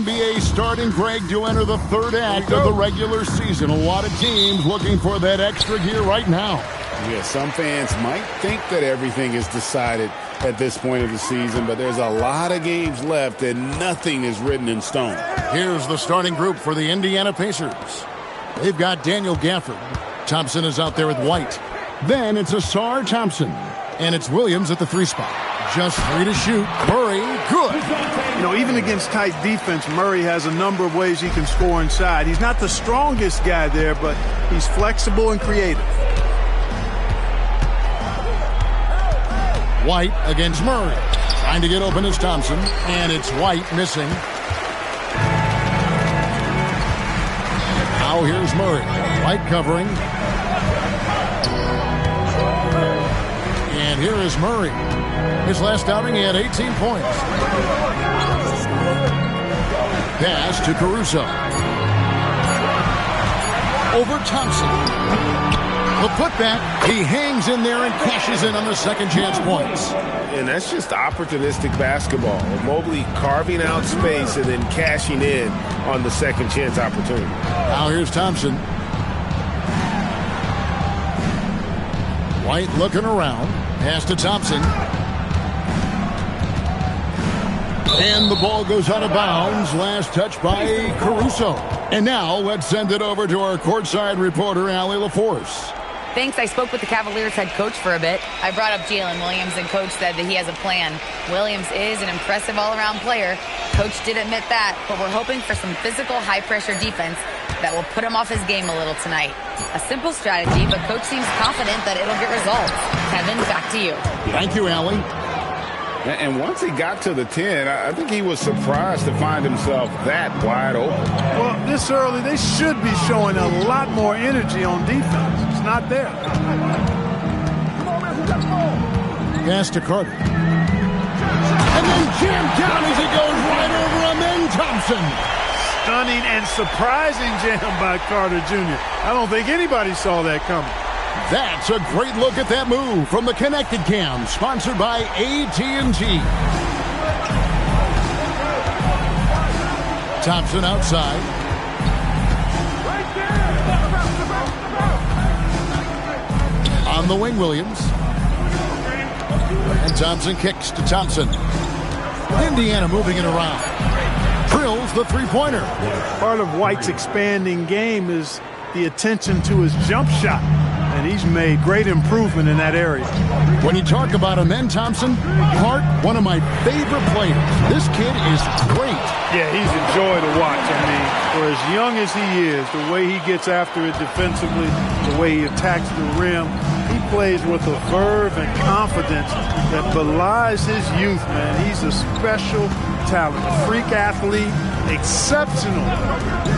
NBA starting break to enter the third act of the regular season. A lot of teams looking for that extra gear right now. Yeah, some fans might think that everything is decided at this point of the season, but there's a lot of games left and nothing is written in stone. Here's the starting group for the Indiana Pacers. They've got Daniel Gafford. Thompson is out there with White. Then it's Asar Thompson. And it's Williams at the 3 spot. Just 3 to shoot. Murray, good. You know, even against tight defense, Murray has a number of ways he can score inside. He's not the strongest guy there, but he's flexible and creative. White against Murray. Trying to get open is Thompson. And it's White missing. Now here's Murray. White covering. And here is Murray. His last outing, he had 18 points. Pass to Caruso. Over Thompson. The putback, he hangs in there and cashes in on the second chance points. And that's just opportunistic basketball. Mobley carving out space and then cashing in on the second chance opportunity. Now here's Thompson. White looking around. Pass to Thompson. And the ball goes out of bounds. Last touch by Caruso. And now let's send it over to our courtside reporter, Allie LaForce. Thanks. I spoke with the Cavaliers head coach for a bit. I brought up Jalen Williams, and coach said that he has a plan. Williams is an impressive all-around player. Coach did admit that, but we're hoping for some physical, high-pressure defense that will put him off his game a little tonight. A simple strategy, but coach seems confident that it'll get results. Kevin, back to you. Thank you, Allie. And once he got to the 10, I think he was surprised to find himself that wide open. Well, this early, they should be showing a lot more energy on defense. It's not there. Pass to Carter. And then jammed down as he goes right over him. Then Thompson. Stunning and surprising jam by Carter Jr. I don't think anybody saw that coming. That's a great look at that move from the Connected Cam, sponsored by AT&T. Thompson outside. On the wing, Williams. And Thompson kicks to Thompson. Indiana moving it around. Drills the three-pointer. Part of White's expanding game is the attention to his jump shot. And he's made great improvement in that area. When you talk about him, then Thompson, Hart, one of my favorite players. This kid is great. Yeah, he's a joy to watch. I mean, for as young as he is, the way he gets after it defensively, the way he attacks the rim, he plays with a verve and confidence that belies his youth, man. He's a special talent, a freak athlete, exceptional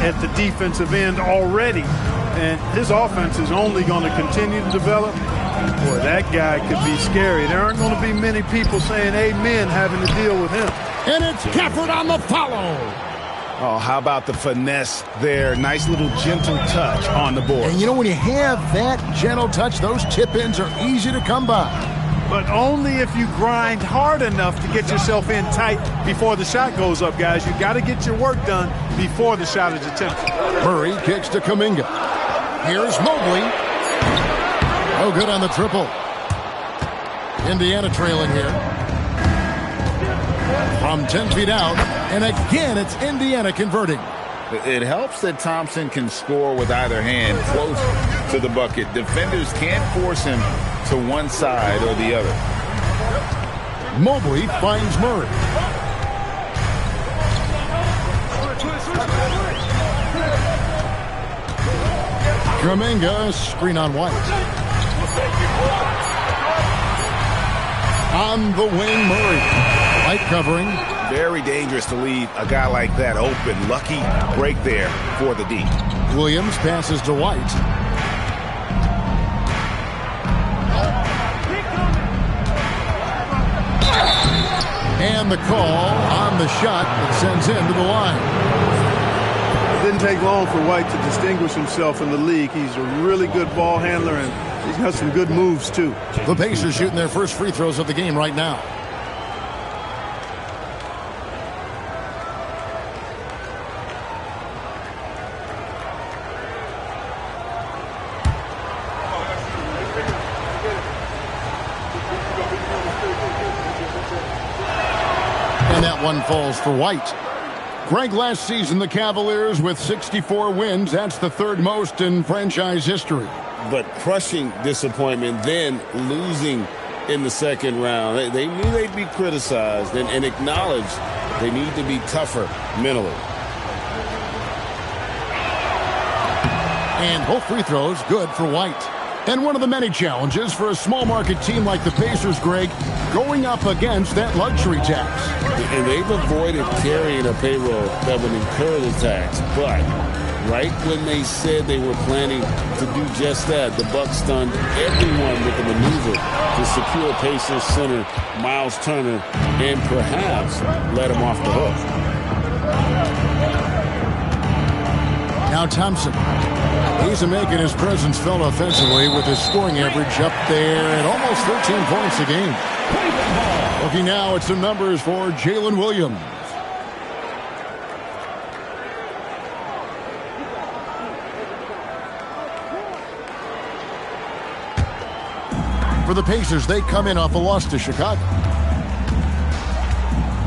at the defensive end already. And his offense is only going to continue to develop. Boy, that guy could be scary. There aren't going to be many people saying amen having to deal with him. And it's Gafford on the follow. Oh, how about the finesse there? Nice little gentle touch on the board. And you know, when you have that gentle touch, those tip-ins are easy to come by. But only if you grind hard enough to get yourself in tight before the shot goes up, guys. You got to get your work done before the shot is attempted. Murray kicks to Kuminga. Here's Mobley. Oh, good on the triple. Indiana trailing here. From 10 feet out. And again, it's Indiana converting. It helps that Thompson can score with either hand close to the bucket. Defenders can't force him to one side or the other. Mobley finds Murray. Kuminga, screen on White. On the wing, Murray. White covering. Very dangerous to leave a guy like that open. Lucky break there for the D. Williams passes to White. And the call on the shot that sends him to the line. It didn't take long for White to distinguish himself in the league. He's a really good ball handler, and he's got some good moves, too. The Pacers shooting their first free throws of the game right now. one falls for White. Greg, last season, the Cavaliers with 64 wins. That's the third most in franchise history. But crushing disappointment, then losing in the second round. They knew they'd be criticized and acknowledged they need to be tougher mentally. And both free throws good for White. And one of the many challenges for a small market team like the Pacers, Greg, going up against that luxury tax. And they've avoided carrying a payroll that would incur the tax. But right when they said they were planning to do just that, the Bucks stunned everyone with a maneuver to secure Pacers center Miles Turner and perhaps let him off the hook. Now Thompson. He's making his presence felt offensively with his scoring average up there at almost 13 points a game. Looking now at some numbers for Jalen Williams. For the Pacers, they come in off a loss to Chicago.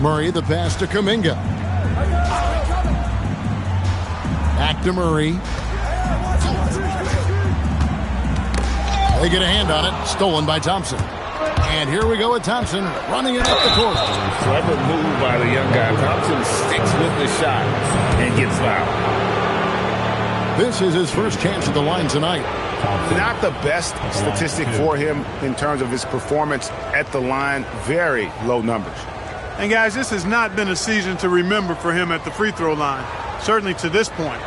Murray, the pass to Kuminga. Back to Murray. They get a hand on it. Stolen by Thompson. And here we go with Thompson running it up the court. Clever move by the young guy. Thompson sticks with the shot and gets fouled. This is his first chance at the line tonight. Not the best statistic for him in terms of his performance at the line. Very low numbers. And guys, this has not been a season to remember for him at the free throw line. Certainly to this point.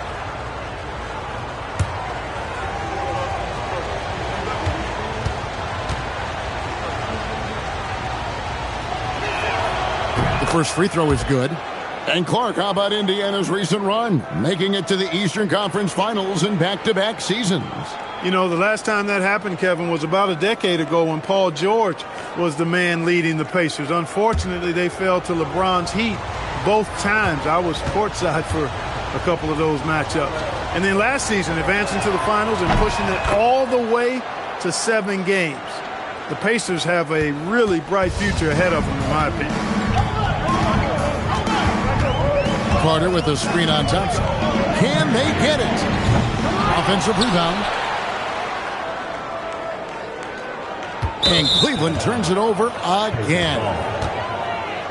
First free throw is good. And Clark, how about Indiana's recent run? Making it to the Eastern Conference Finals in back-to-back seasons. You know, the last time that happened, Kevin, was about a decade ago when Paul George was the man leading the Pacers. Unfortunately, they fell to LeBron's Heat both times. I was courtside for a couple of those matchups. And then last season, advancing to the finals and pushing it all the way to 7 games. The Pacers have a really bright future ahead of them, in my opinion. Carter with a screen on Thompson. Can they get it? Offensive rebound. And Cleveland turns it over again.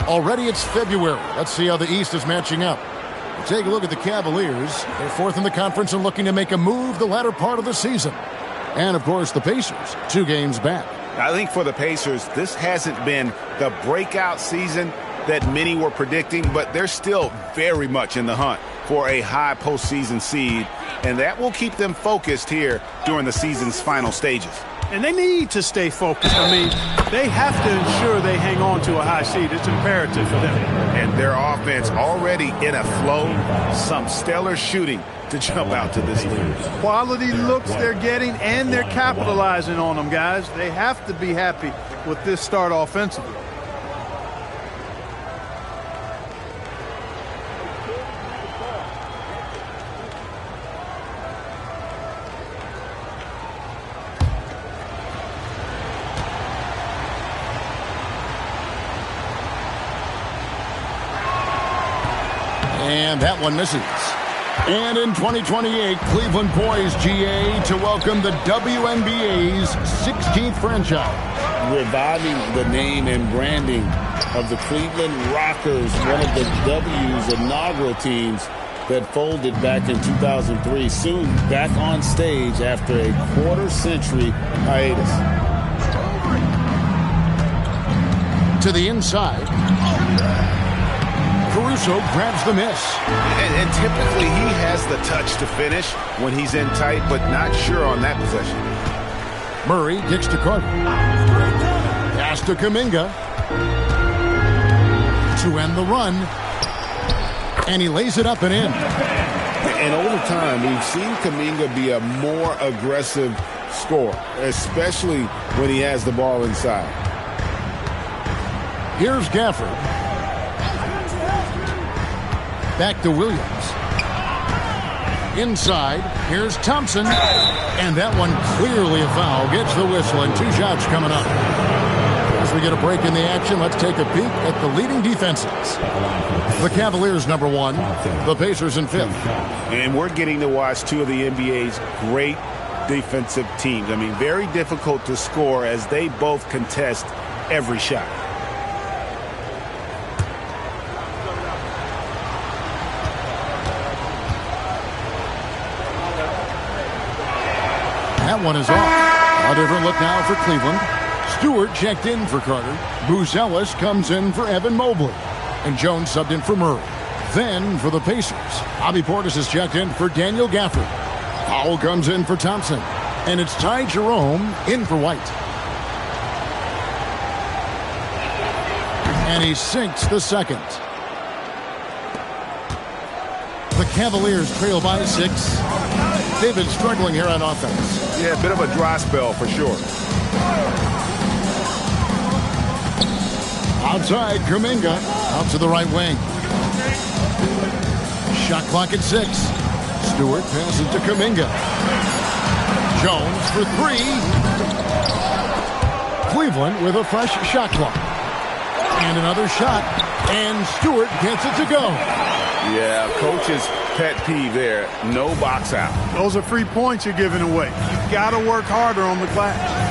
Already it's February. Let's see how the East is matching up. Take a look at the Cavaliers. They're fourth in the conference and looking to make a move the latter part of the season. And, of course, the Pacers, 2 games back. I think for the Pacers, this hasn't been the breakout season that many were predicting, but they're still very much in the hunt for a high postseason seed, and that will keep them focused here during the season's final stages. And they need to stay focused. I mean, they have to ensure they hang on to a high seed. It's imperative for them. And their offense already in a flow, some stellar shooting to jump out to this lead. Quality looks they're getting, and they're capitalizing on them, guys. They have to be happy with this start offensively. And that one misses. And in 2028, Cleveland poised, GA, to welcome the WNBA's 16th franchise. Reviving the name and branding of the Cleveland Rockers, one of the W's inaugural teams that folded back in 2003. Soon back on stage after a quarter-century hiatus. To the inside. Caruso grabs the miss. And typically he has the touch to finish when he's in tight, but not sure on that possession. Murray kicks to Carter. Pass to Kuminga. To end the run. And he lays it up and in. And over time, we've seen Kuminga be a more aggressive scorer, especially when he has the ball inside. Here's Gafford. Back to Williams. Inside, here's Thompson. And that one clearly a foul. Gets the whistle, and 2 shots coming up. As we get a break in the action, let's take a peek at the leading defenses. The Cavaliers, number 1. The Pacers in 5th. And we're getting to watch two of the NBA's great defensive teams. I mean, very difficult to score as they both contest every shot. That one is off. A different look now for Cleveland. Stewart checked in for Carter. Buzelis comes in for Evan Mobley. And Jones subbed in for Murray. Then for the Pacers, Bobby Portis is checked in for Daniel Gafford. Powell comes in for Thompson. And it's Ty Jerome in for White. And he sinks the second. The Cavaliers trail by 6. They've been struggling here on offense. Yeah, a bit of a dry spell for sure. Outside, Kuminga out to the right wing. Shot clock at 6. Stewart passes to Kuminga. Jones for 3. Cleveland with a fresh shot clock. And another shot. And Stewart gets it to go. Yeah, coach's pet peeve there. No box out. Those are free points you're giving away. You've got to work harder on the glass.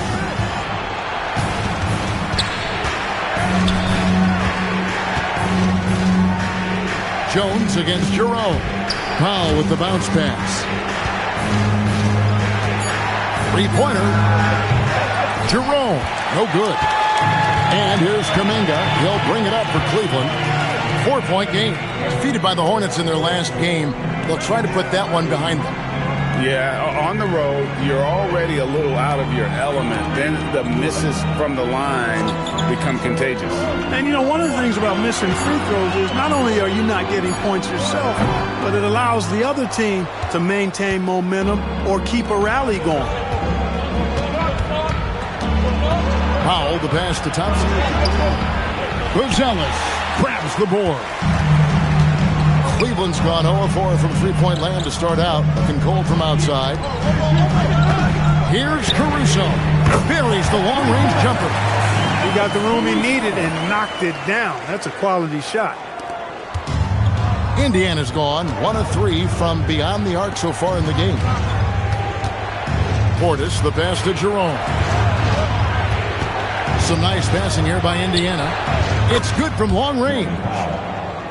Jones against Jerome. Powell with the bounce pass. 3-pointer. Jerome. No good. And here's Kuminga. He'll bring it up for Cleveland. 4-point game. Defeated by the Hornets in their last game. They'll try to put that one behind them. Yeah, on the road, you're already a little out of your element. Then the misses from the line become contagious. And, you know, one of the things about missing free throws is not only are you not getting points yourself, but it allows the other team to maintain momentum or keep a rally going. Powell, the pass to Thompson. Buzelis grabs the board. Cleveland's gone 0-4 from three-point land to start out. Looking cold from outside. Here's Caruso. Buries the long-range jumper. He got the room he needed and knocked it down. That's a quality shot. Indiana's gone 1 of 3 from beyond the arc so far in the game. Portis, the pass to Jerome. Some nice passing here by Indiana. It's good from long range.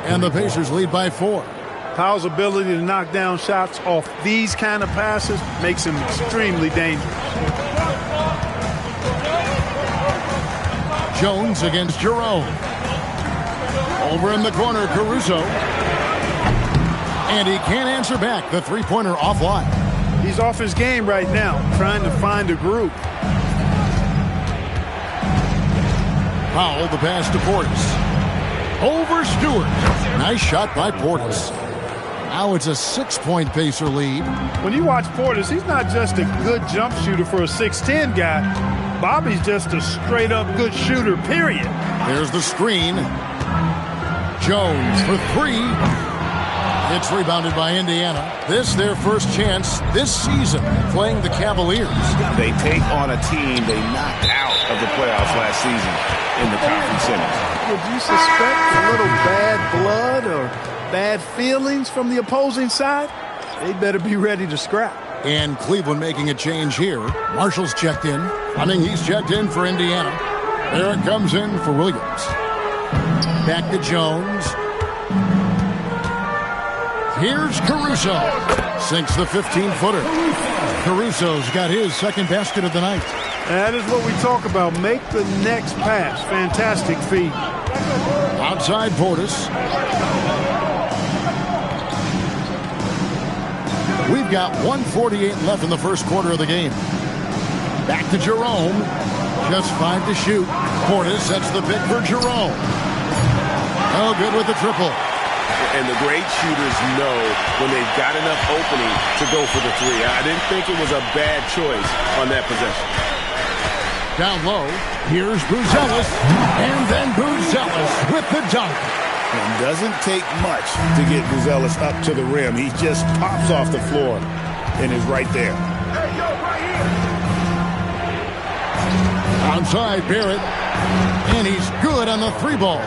And the Pacers lead by 4. Powell's ability to knock down shots off these kind of passes makes him extremely dangerous. Jones against Jerome. Over in the corner, Caruso. And he can't answer back. The three-pointer offline. He's off his game right now, trying to find a group. Powell, the pass to Portis. Over Stewart. Nice shot by Portis. Now it's a 6-point Pacer lead. When you watch Portis, he's not just a good jump shooter for a 6'10 guy. Bobby's just a straight-up good shooter, period. There's the screen. Jones for 3. It's rebounded by Indiana. This their first chance this season playing the Cavaliers. They take on a team they knocked out of the playoffs last season in the conference semis. Would you suspect a little bad blood or bad feelings from the opposing side? They better be ready to scrap. And Cleveland making a change here. Marshall's checked in. He's checked in for Indiana. Barrett comes in for Williams. Back to Jones. Here's Caruso. Sinks the 15-footer. Caruso's got his second basket of the night. That is what we talk about. Make the next pass. Fantastic feed. Outside Portis. We've got 1:48 left in the first quarter of the game. Back to Jerome. Just 5 to shoot. Portis sets the pick for Jerome. Oh, good with the triple. And the great shooters know when they've got enough opening to go for the 3. I didn't think it was a bad choice on that possession. Down low, here's Buzelis, and then Buzelis with the dunk. It doesn't take much to get Buzelis up to the rim. He just pops off the floor and is right there. Outside Barrett, And he's good on the 3-ball.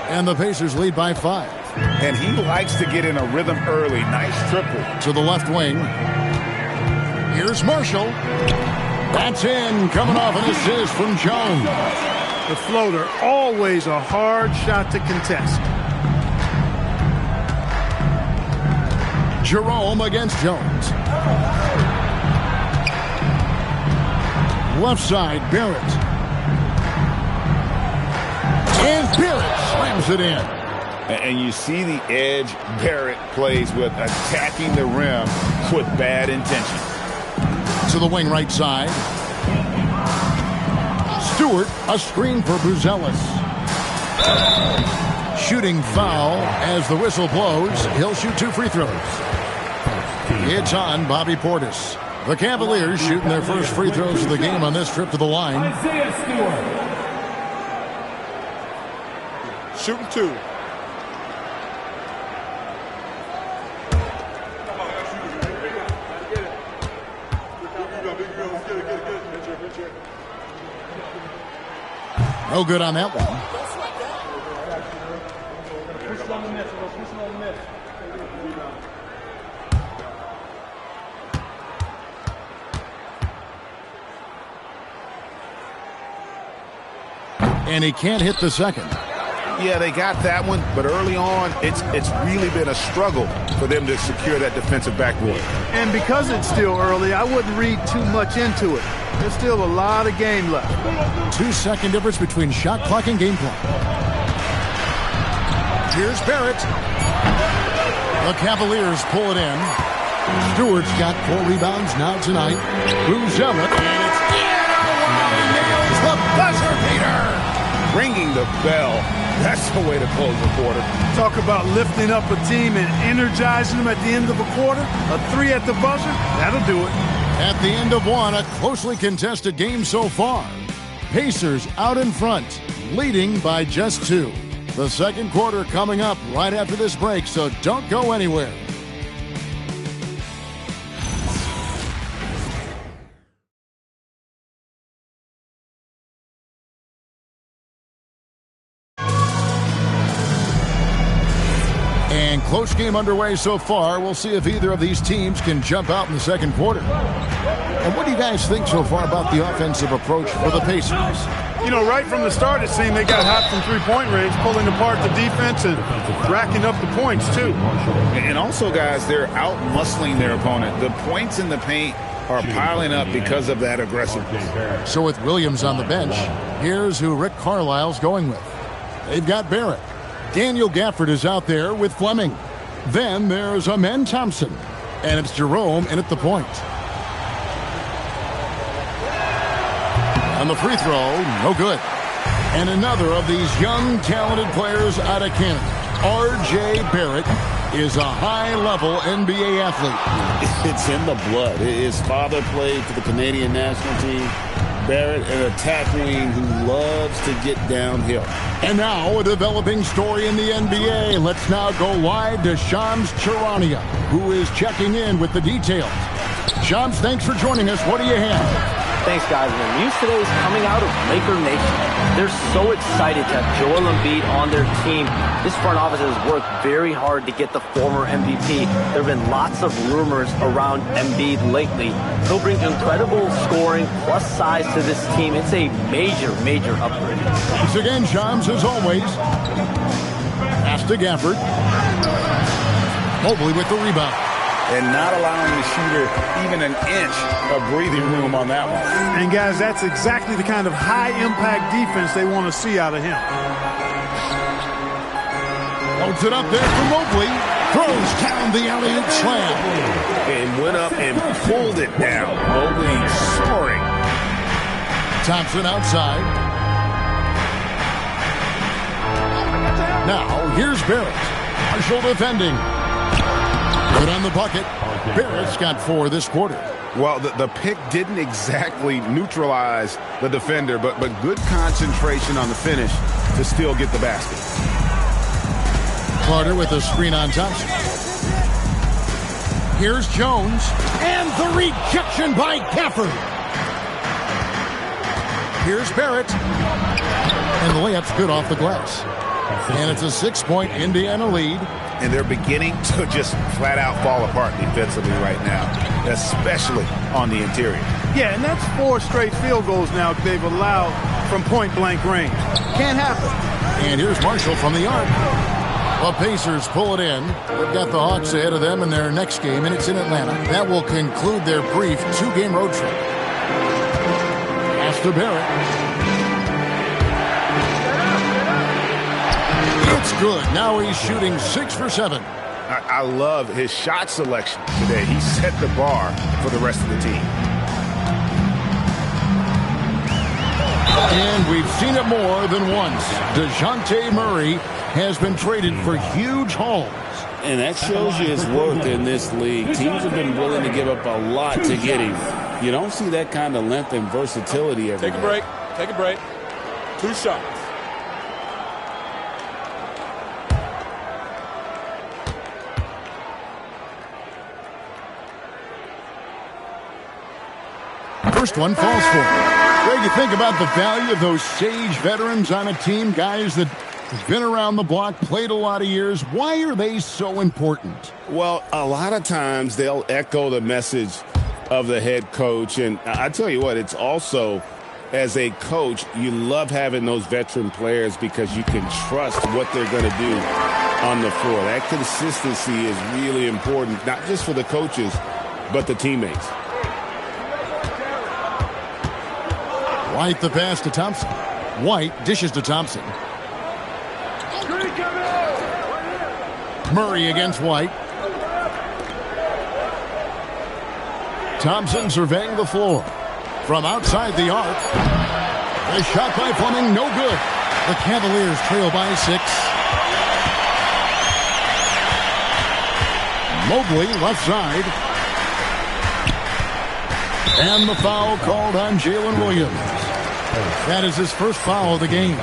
And the Pacers lead by 5. And he likes to get in a rhythm early. Nice triple. To the left wing. Here's Marshall. That's in. Coming off an assist from Jones. The floater, always a hard shot to contest. Jerome against Jones. Left side, Barrett. And Barrett slams it in. And you see the edge Barrett plays with, attacking the rim with bad intention. To the wing right side. Stewart, a screen for Buzelis. Shooting foul as the whistle blows. He'll shoot 2 free throws. It's on Bobby Portis. The Cavaliers shooting their first free throws of the game on this trip to the line. Isaiah Stewart. Shooting 2. No good on that one. And he can't hit the second. Yeah, they got that one, but early on, it's really been a struggle for them to secure that defensive backboard. And because it's still early, I wouldn't read too much into it. There's still a lot of game left. 2-second difference between shot clock and game clock. Here's Barrett. The Cavaliers pull it in. Stewart's got 4 rebounds now tonight. Buzelis. And it's in. He nails the buzzer beater. Ringing the bell. That's the way to close the quarter. Talk about lifting up a team and energizing them at the end of a quarter. A 3 at the buzzer, that'll do it. At the end of one, a closely contested game so far. Pacers out in front, leading by just 2. The second quarter coming up right after this break, so don't go anywhere. And close game underway so far. We'll see if either of these teams can jump out in the second quarter. And what do you guys think so far about the offensive approach for the Pacers? You know, right from the start, it seemed they got hot from three-point range, pulling apart the defense and racking up the points, too. And also, guys, they're out-muscling their opponent. The points in the paint are piling up because of that aggressiveness. So with Williams on the bench, here's who Rick Carlisle's going with. They've got Barrett. Daniel Gafford is out there with Fleming. Then there's Amen Thompson. And it's Jerome in at the point. On the free throw, no good. And another of these young, talented players out of Canada, R.J. Barrett, is a high-level NBA athlete. It's in the blood. His father played for the Canadian national team. Barrett, an attack wing who loves to get downhill. And now a developing story in the NBA. Let's now go wide to Shams Charania, who is checking in with the details. Shams, thanks for joining us. What do you have? Thanks, guys. And the news today is coming out of Laker Nation. They're so excited to have Joel Embiid on their team. This front office has worked very hard to get the former MVP. There have been lots of rumors around Embiid lately. He'll bring incredible scoring plus size to this team. It's a major, major upgrade. Thanks again, Shams, as always. Pass to Gafford. Mobley with the rebound. And not allowing the shooter even an inch of breathing room on that one. And, guys, that's exactly the kind of high-impact defense they want to see out of him. Holds it up there for Mobley. Throws down the alley-oop slam. And went up and pulled it down. Mobley soaring. Thompson outside. Now, here's Barrett. Marshall defending. Good on the bucket. Barrett's got 4 this quarter. Well, the pick didn't exactly neutralize the defender, but good concentration on the finish to still get the basket. Carter with a screen on Thompson. Here's Jones. And the rejection by Gafford. Here's Barrett. And the layup's good off the glass. And it's a 6-point Indiana lead. And they're beginning to just flat out fall apart defensively right now, especially on the interior. Yeah, and that's 4 straight field goals now they've allowed from point-blank range. Can't happen. And here's Marshall from the arc. The Pacers pull it in. They've got the Hawks ahead of them in their next game, and it's in Atlanta. That will conclude their brief 2-game road trip. Pass to Barrett. It's good. Now he's shooting 6 for 7. I love his shot selection today. He set the bar for the rest of the team. And we've seen it more than once. DeJounte Murray has been traded for huge hauls. And that shows you his worth in this league. Teams have been willing to give up a lot to get him. You don't see that kind of length and versatility every day. Take a break. Take a break. 2 shots. First one falls for him. Greg, you think about the value of those sage veterans on a team, guys that have been around the block, played a lot of years. Why are they so important? Well, a lot of times they'll echo the message of the head coach. And I tell you what, it's also, as a coach, you love having those veteran players because you can trust what they're going to do on the floor. That consistency is really important, not just for the coaches, but the teammates. White the pass to Thompson. White dishes to Thompson. Murray against White. Thompson surveying the floor. From outside the arc. A shot by Fleming, no good. The Cavaliers trail by 6. Mobley left side. And the foul called on Jalen Williams. That is his first foul of the game.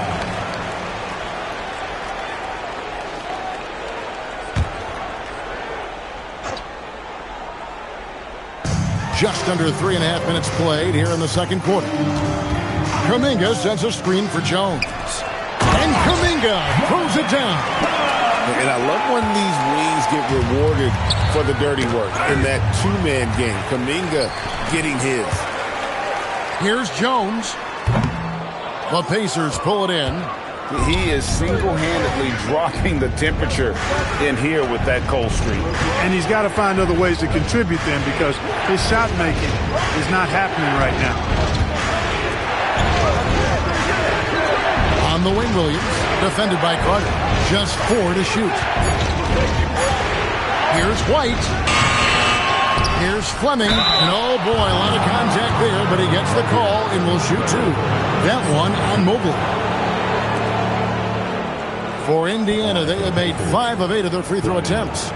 Just under 3.5 minutes played here in the second quarter. Kuminga sends a screen for Jones. And Kuminga throws it down. And I love when these wings get rewarded for the dirty work in that 2-man game. Kuminga getting his. Here's Jones. The Pacers pull it in. He is single-handedly dropping the temperature in here with that cold streak. And he's got to find other ways to contribute then because his shot making is not happening right now. On the wing, Williams, defended by Carter. Just 4 to shoot. Here's White. Here's Fleming. And oh boy, a lot of contact there, but he gets the call and will shoot 2. That one on Mobley. For Indiana, they have made 5 of 8 of their free throw attempts.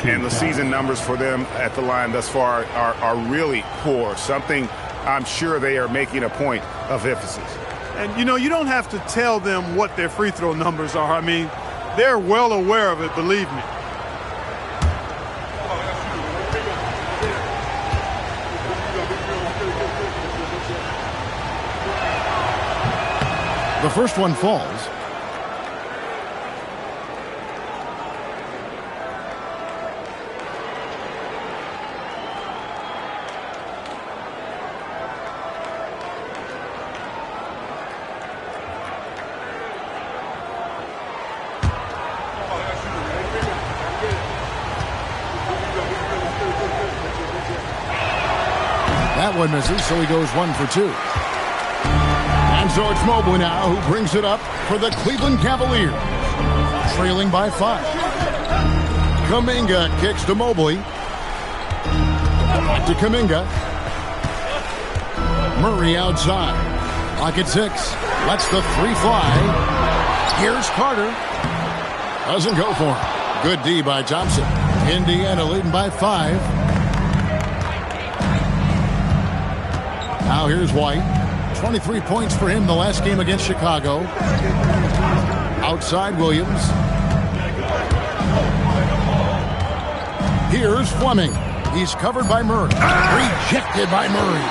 And the season numbers for them at the line thus far are really poor. Something I'm sure they are making a point of emphasis. And, you know, you don't have to tell them what their free throw numbers are. I mean, they're well aware of it, believe me. The first one falls. That one misses, so he goes 1 for 2. And so it's Mobley now who brings it up for the Cleveland Cavaliers. Trailing by 5. Kuminga kicks to Mobley. Back to Kuminga. Murray outside. Clock at 6. Lets the 3 fly. Here's Carter. Doesn't go for him. Good D by Thompson. Indiana leading by 5. Now here's White. 23 points for him the last game against Chicago. Outside Williams. Here's Fleming. He's covered by Murray. Rejected by Murray.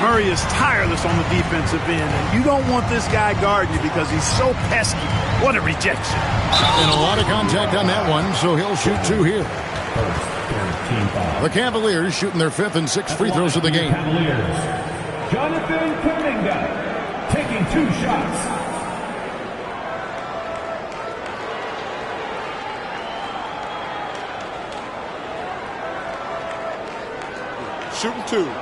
Murray is tireless on the defensive end, and you don't want this guy guarding you because he's so pesky. What a rejection. And a lot of contact on that one, so he'll shoot 2 here. The Cavaliers shooting their 5th and 6th free throws of the game. Jonathan Kuminga taking 2 shots. Shooting 2.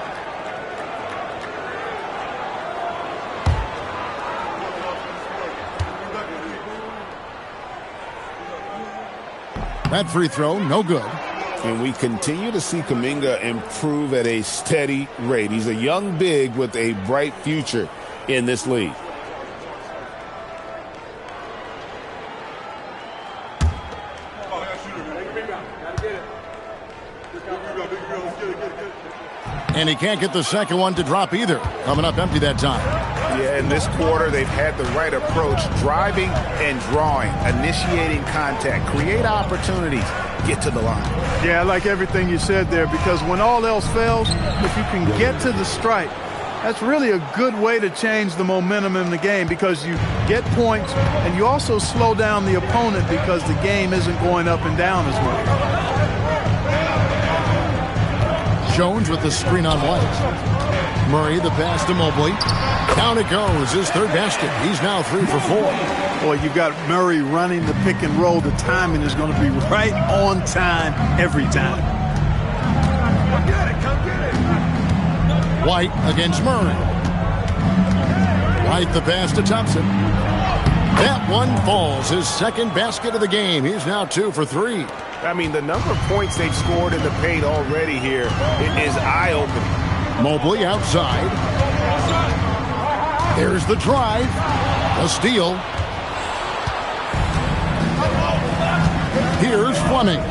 That free throw, no good. And we continue to see Kuminga improve at a steady rate. He's a young big with a bright future in this league. And he can't get the second one to drop either. Coming up empty that time. Yeah, in this quarter, they've had the right approach, driving and drawing, initiating contact, create opportunities, get to the line. Yeah, I like everything you said there, because when all else fails, if you can get to the stripe, that's really a good way to change the momentum in the game, because you get points and you also slow down the opponent because the game isn't going up and down as much. Jones with the screen on White. Murray the pass to Mobley. Down it goes, his 3rd basket. He's now 3 for 4. Boy, you've got Murray running the pick and roll. The timing is going to be right on time every time. Come get it. White against Murray. White the pass to Thompson. That one falls, his 2nd basket of the game. He's now 2 for 3. I mean, the number of points they've scored in the paint already here is eye-opening. Mobley outside. There's the drive. A steal. Here's Fleming.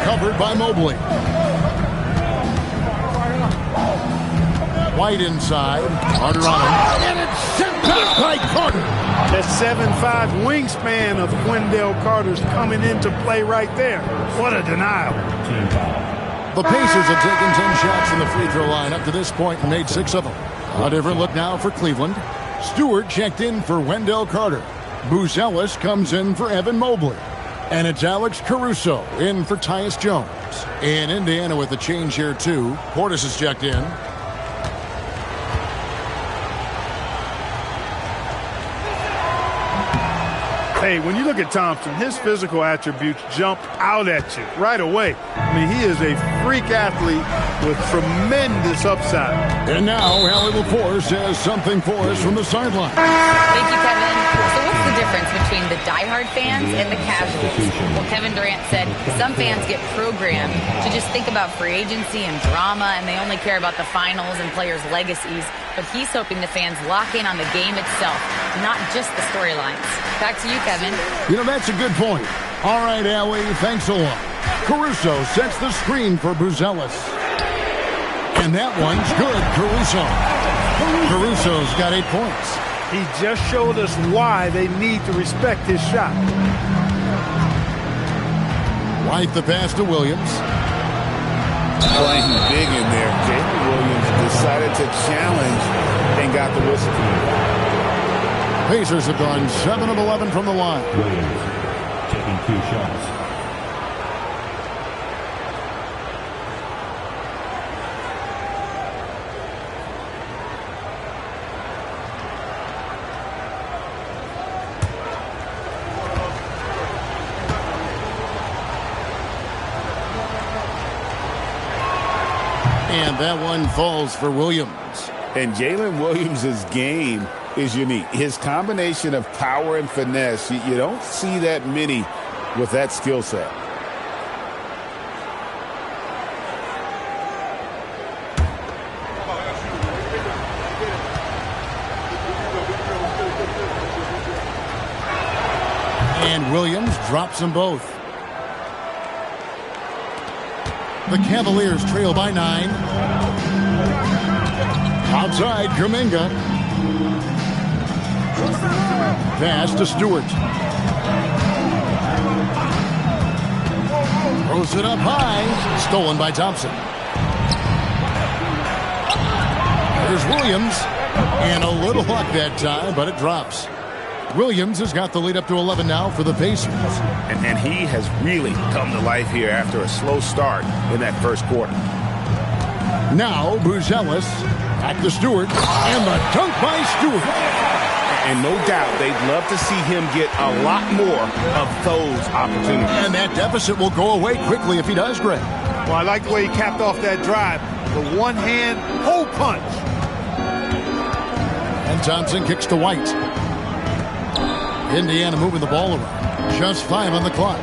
Covered by Mobley. White inside. Carter on him. And it's sent back by Carter. That 7'5" wingspan of Wendell Carter's coming into play right there. What a denial. The Pacers have taken 10 shots from the free throw line up to this point and made 6 of them. A different look now for Cleveland. Stewart checked in for Wendell Carter. Booz Ellis comes in for Evan Mobley. And it's Alex Caruso in for Tyus Jones. And Indiana with a change here too. Portis is checked in. Hey, when you look at Thompson, his physical attributes jump out at you right away. I mean, he is a freak athlete with tremendous upside. And now, Allie LaForce has something for us from the sideline. Thank you, Kevin. So what's the difference between the diehard fans and the casuals? Well, Kevin Durant said some fans get programmed to just think about free agency and drama, and they only care about the finals and players' legacies. But he's hoping the fans lock in on the game itself, not just the storylines. Back to you, Kevin. You know, that's a good point. All right, Allie, thanks a lot. Caruso sets the screen for Booz Ellis. And that one's good, Caruso. Caruso's got 8 points. He just showed us why they need to respect his shot. White the pass to Williams. Playing big in there. Jalen Williams decided to challenge and got the whistle. Pacers have gone 7 of 11 from the line. Williams taking 2 shots. And that one falls for Williams. And Jalen Williams' game is unique. His combination of power and finesse, you don't see that many with that skill set. And Williams drops them both. The Cavaliers trail by 9. Outside, Kuminga. Pass to Stewart. Throws it up high. Stolen by Thompson. Here's Williams. And a little luck that time, but it drops. Williams has got the lead up to 11 now for the Pacers. And he has really come to life here after a slow start in that first quarter. Now Buzelis back to Stewart, and the dunk by Stewart. And no doubt they'd love to see him get a lot more of those opportunities. And that deficit will go away quickly if he does, Greg. Well, I like the way he capped off that drive. The one-hand hole punch. And Thompson kicks to White. Indiana moving the ball around. Just 5 on the clock.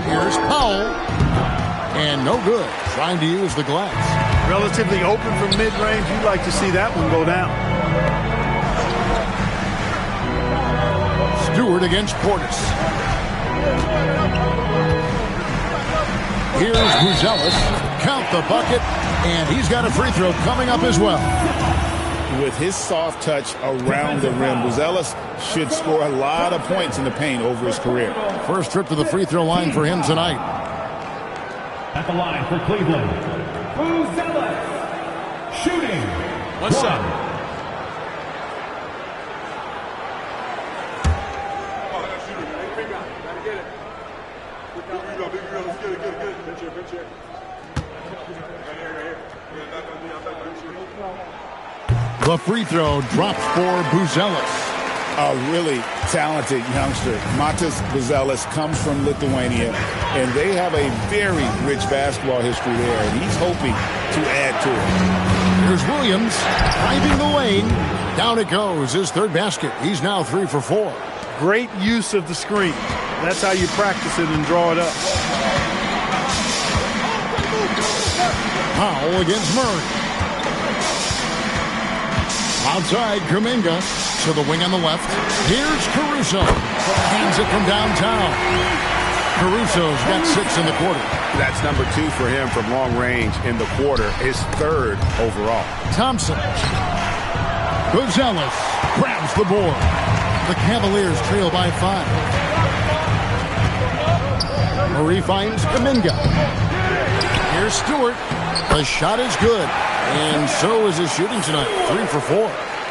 Here's Powell. And no good. Trying to use the glass. Relatively open from mid-range. You'd like to see that one go down. Stewart against Portis. Here's Buzelis. Count the bucket. And he's got a free throw coming up as well. With his soft touch around the rim, Buzelis should score a lot of points in the paint over his career. First trip to the free throw line for him tonight. At the line for Cleveland, Buzelis. Shooting. One shot. The free throw drops for Buzelis. A really talented youngster. Matas Buzelis comes from Lithuania, and they have a very rich basketball history there, and he's hoping to add to it. Here's Williams driving the lane. Down it goes, his third basket. He's now 3 for 4. Great use of the screen. That's how you practice it and draw it up. Powell against Murray. Outside, Kuminga to the wing on the left. Here's Caruso. Hands it from downtown. Caruso's got 6 in the quarter. That's number 2 for him from long range in the quarter. His 3rd overall. Thompson. Buzelis grabs the board. The Cavaliers trail by 5. Murray finds Kuminga. Here's Stewart. The shot is good. And so is his shooting tonight. 3 for 4.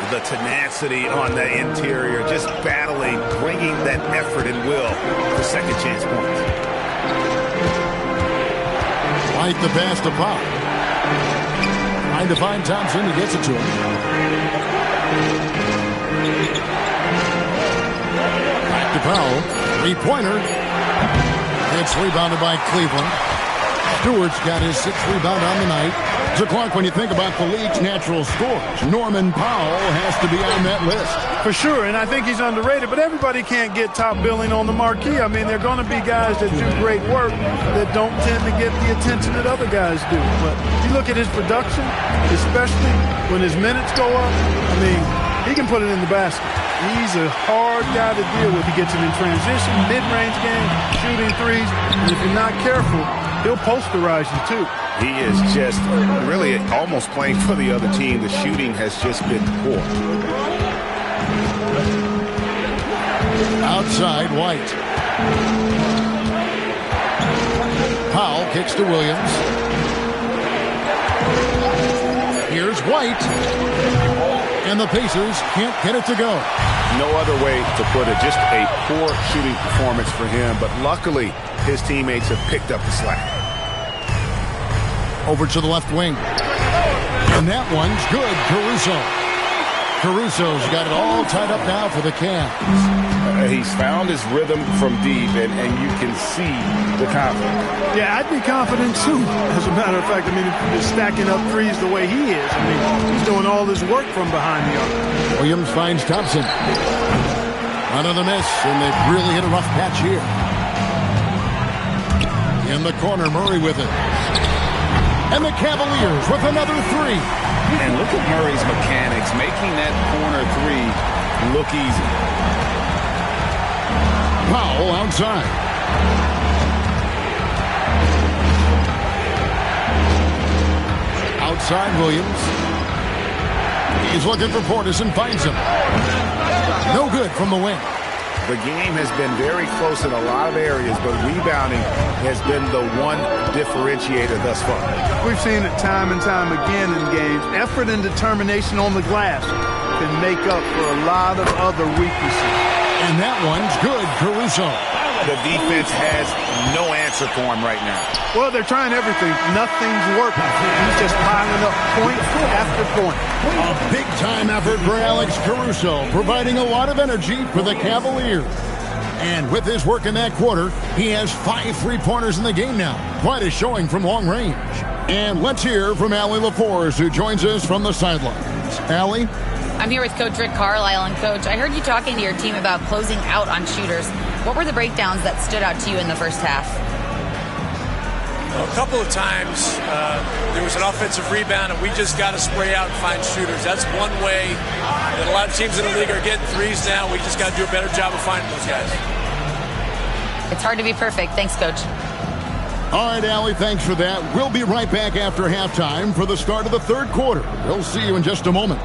The tenacity on the interior, just battling, bringing that effort and will for second chance points. White the pass to Powell. Trying to find Thompson. He gets it to him. Back to Powell. 3-pointer. It's rebounded by Cleveland. Stewart's got his 6th rebound on the night. So, Clark, when you think about the league's natural scores, Norman Powell has to be on that list. For sure, and I think he's underrated, but everybody can't get top billing on the marquee. I mean, there are going to be guys that do great work that don't tend to get the attention that other guys do. But if you look at his production, especially when his minutes go up, I mean, he can put it in the basket. He's a hard guy to deal with. He gets it in transition, mid-range game, shooting threes, and if you're not careful, he'll posterize you too. He is just really almost playing for the other team. The shooting has just been poor. Outside, White. Powell kicks to Williams. Here's White. And the Pacers can't get it to go. No other way to put it. Just a poor shooting performance for him. But luckily, his teammates have picked up the slack. Over to the left wing. And that one's good. Caruso's got it all tied up now for the Cavs. He's found his rhythm from deep, and you can see the confidence. Yeah, I'd be confident too. As a matter of fact, I mean, if he's stacking up threes the way he is, I mean, he's doing all this work from behind the arc. Williams finds Thompson. Another miss, and they've really hit a rough patch here. In the corner, Murray with it. And the Cavaliers with another 3. And look at Murray's mechanics, making that corner 3 look easy. Powell outside. Outside, Williams. He's looking for Portis and finds him. No good from the wing. The game has been very close in a lot of areas, but rebounding has been the one differentiator thus far. We've seen it time and time again in games. Effort and determination on the glass can make up for a lot of other weaknesses. And that one's good, Caruso. The defense has no answer for him right now. Well, they're trying everything. Nothing's working. He's just piling up point after point. A big-time effort for Alex Caruso, providing a lot of energy for the Cavaliers. And with his work in that quarter, he has 5 3-pointers in the game now. Quite a showing from long range. And let's hear from Allie LaForce, who joins us from the sidelines. Allie? I'm here with Coach Rick Carlisle. And, Coach, I heard you talking to your team about closing out on shooters. What were the breakdowns that stood out to you in the first half? A couple of times there was an offensive rebound, and we just got to spray out and find shooters. That's one way that a lot of teams in the league are getting threes now. We just got to do a better job of finding those guys. It's hard to be perfect. Thanks, Coach. All right, Allie, thanks for that. We'll be right back after halftime for the start of the third quarter. We'll see you in just a moment.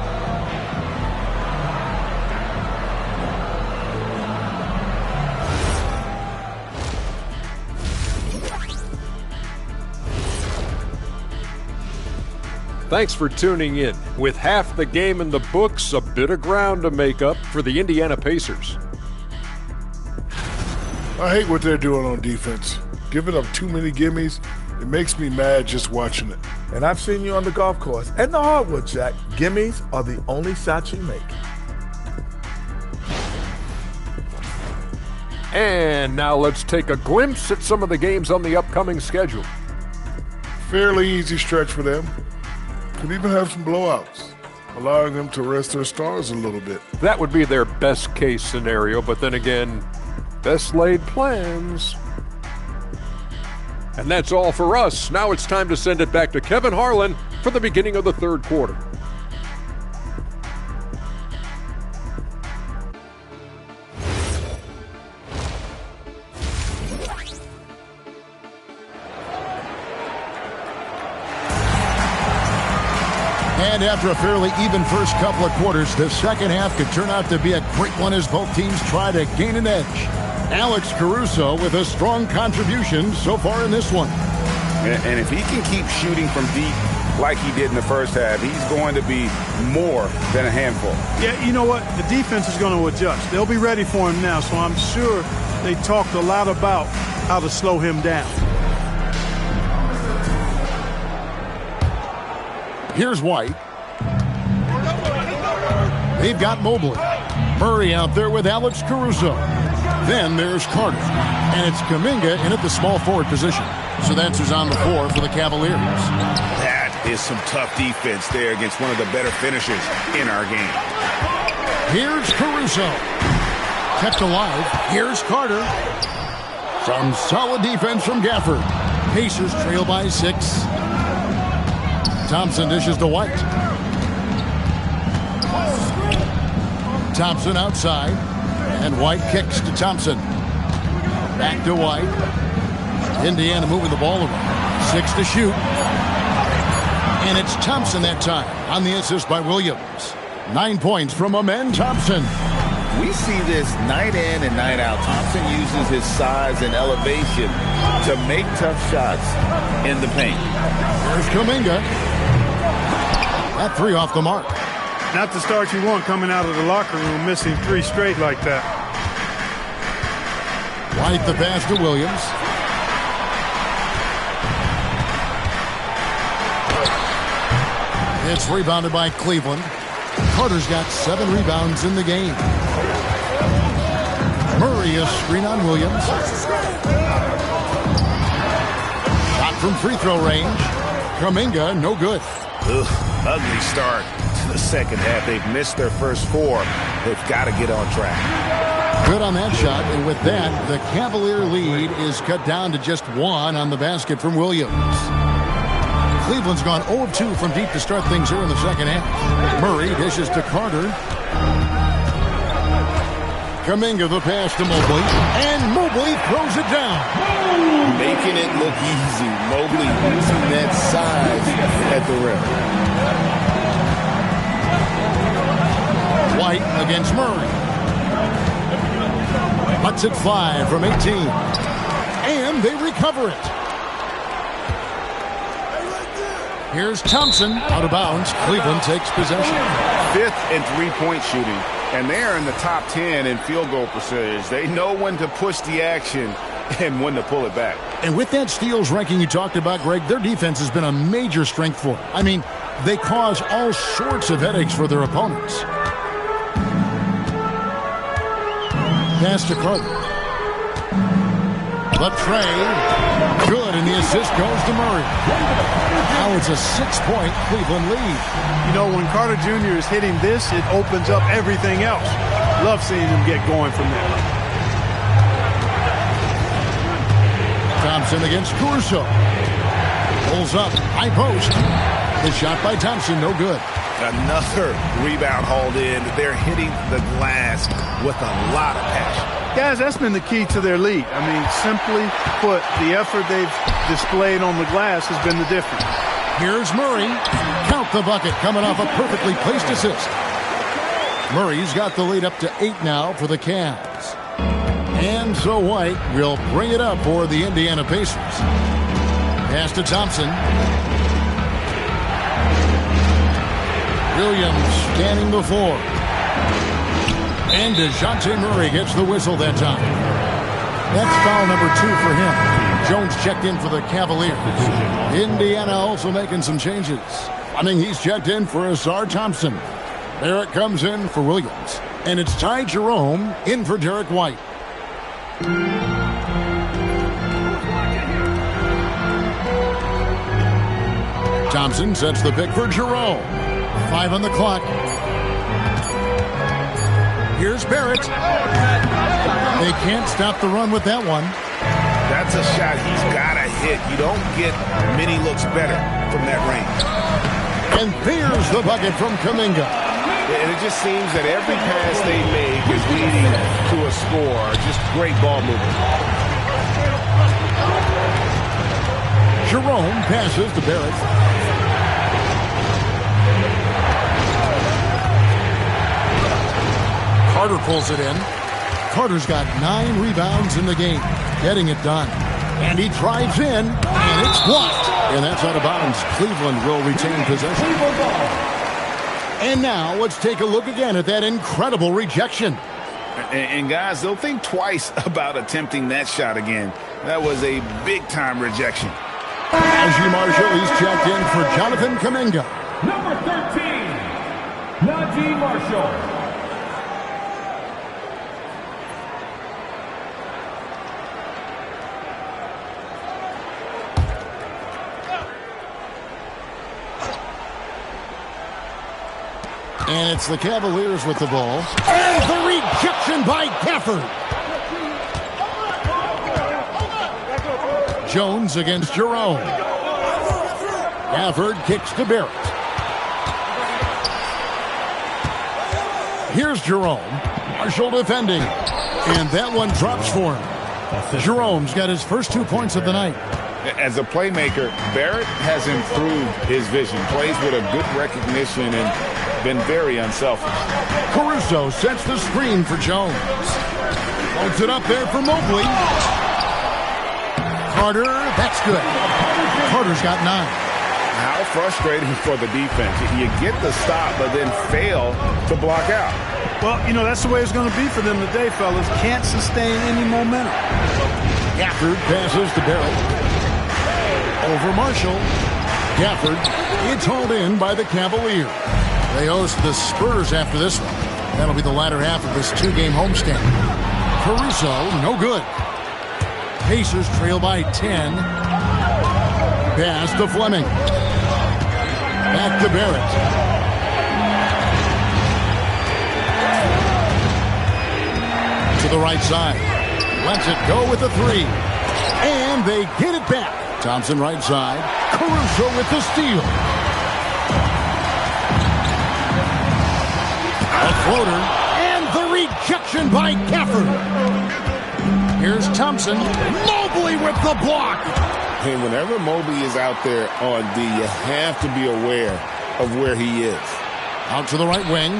Thanks for tuning in. With half the game in the books, a bit of ground to make up for the Indiana Pacers. I hate what they're doing on defense. Giving up too many gimmies, it makes me mad just watching it. And I've seen you on the golf course and the hardwood, Jack. Gimmies are the only shots you make. And now let's take a glimpse at some of the games on the upcoming schedule. Fairly easy stretch for them. Could even have some blowouts, allowing them to rest their stars a little bit. That would be their best case scenario, but then again, best laid plans. And that's all for us. Now it's time to send it back to Kevin Harlan for the beginning of the third quarter. And after a fairly even first couple of quarters, the second half could turn out to be a great one as both teams try to gain an edge. Alex Caruso with a strong contribution so far in this one. And if he can keep shooting from deep like he did in the first half, he's going to be more than a handful. Yeah, you know what? The defense is going to adjust. They'll be ready for him now, so I'm sure they talked a lot about how to slow him down. Here's White. They've got Mobley. Murray out there with Alex Caruso. Then there's Carter. And it's Kuminga in at the small forward position. So that's who's on the floor for the Cavaliers. That is some tough defense there against one of the better finishers in our game. Here's Caruso. Kept alive. Here's Carter. Some solid defense from Gafford. Pacers trail by 6. Thompson dishes to White. Thompson outside. And White kicks to Thompson. Back to White. Indiana moving the ball around. 6 to shoot. And it's Thompson that time on the assist by Williams. 9 points from Amen Thompson. We see this night in and night out. Thompson uses his size and elevation to make tough shots in the paint. There's Kuminga. That 3 off the mark. Not the start you want coming out of the locker room, missing 3 straight like that. White the pass to Williams. It's rebounded by Cleveland. Carter's got 7 rebounds in the game. Murray a screen on Williams. Shot from free throw range. Kuminga, no good. Ugly start to the second half. They've missed their first 4. They've got to get on track. Good on that shot, and with that, the Cavalier lead is cut down to just 1 on the basket from Williams. Cleveland's gone 0 of 2 from deep to start things here in the second half. Murray dishes to Carter. Kuminga the pass to Mobley, and Mobley throws it down. Making it look easy. Mobley using that size at the rim. White against Murray. Makes it 5 from 18. And they recover it. Here's Thompson out of bounds. Cleveland takes possession. 5th and 3-point shooting. And they're in the top 10 in field goal percentage. They know when to push the action and when to pull it back. And with that steals ranking you talked about, Greg, their defense has been a major strength for them. I mean, they cause all sorts of headaches for their opponents. Pass to Carter. The tray. Good, and the assist goes to Murray. Now it's a 6-point Cleveland lead. You know, when Carter Jr. is hitting this, it opens up everything else. Love seeing him get going from there. Thompson against Caruso. Pulls up, high post. The shot by Thompson, no good. Another rebound hauled in. They're hitting the glass with a lot of passion. Guys, that's been the key to their lead. I mean, simply put, the effort they've displayed on the glass has been the difference. Here's Murray. Count the bucket, coming off a perfectly placed assist. Murray's got the lead up to 8 now for the Cavs. And so White will bring it up for the Indiana Pacers. Pass to Thompson. Williams scanning the floor. And DeJounte Murray gets the whistle that time. That's foul number 2 for him. Jones checked in for the Cavaliers. Indiana also making some changes. I mean, he's checked in for Asar Thompson. Barrett comes in for Williams. And it's Ty Jerome in for Derek White. Thompson sets the pick for Jerome. 5 on the clock. Here's Barrett. They can't stop the run with that one. That's a shot he's got to hit. You don't get many looks better from that range. And there's the bucket from Kuminga. And it just seems that every pass they make is leading to a score. Just great ball movement. Jerome passes to Barrett. Carter pulls it in. Carter's got 9 rebounds in the game, getting it done. And he drives in, and it's blocked. And that's out of bounds. Cleveland will retain possession. And now let's take a look again at that incredible rejection. And guys, they'll think twice about attempting that shot again. That was a big-time rejection. Najee Marshall, he's checked in for Jonathan Kuminga. Number 13, Najee Marshall. And it's the Cavaliers with the ball. And the rejection by Gafford. Jones against Jerome. Gafford kicks to Barrett. Here's Jerome. Marshall defending. And that one drops for him. Jerome's got his first 2 points of the night. As a playmaker, Barrett has improved his vision. Plays with a good recognition and been very unselfish. Caruso sets the screen for Jones. Holds it up there for Mobley. Carter, that's good. Carter's got 9. How frustrating for the defense. You get the stop, but then fail to block out. Well, you know, that's the way it's going to be for them today, fellas. Can't sustain any momentum. Gafford passes to Barrett. Over Marshall. Gafford, it's hauled in by the Cavaliers. They host the Spurs after this one. That'll be the latter half of this 2-game homestand. Caruso, no good. Pacers trail by 10. Pass to Fleming. Back to Barrett. To the right side. Lets it go with the 3. And they get it back. Thompson right side. Caruso with the steal. A floater, and the rejection by Gafford. Here's Thompson. Mobley with the block. And whenever Mobley is out there on D, you have to be aware of where he is. Out to the right wing.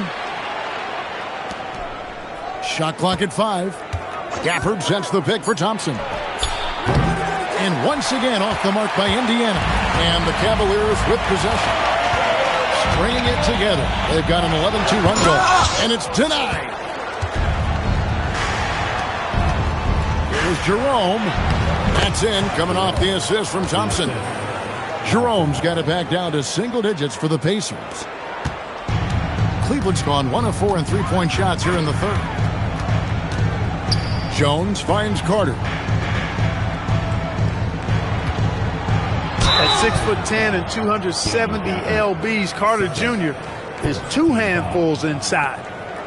Shot clock at 5. Gafford sets the pick for Thompson. And once again off the mark by Indiana. And the Cavaliers with possession. Stringing it together. They've got an 11-2 run goal. And it's denied. Here's Jerome. That's in, coming off the assist from Thompson. Jerome's got it back down to single digits for the Pacers. Cleveland's gone 1 of 4 in three-point shots here in the third. Jones finds Carter. At 6'10" and 270 lbs, Carter Jr. is 2 handfuls inside,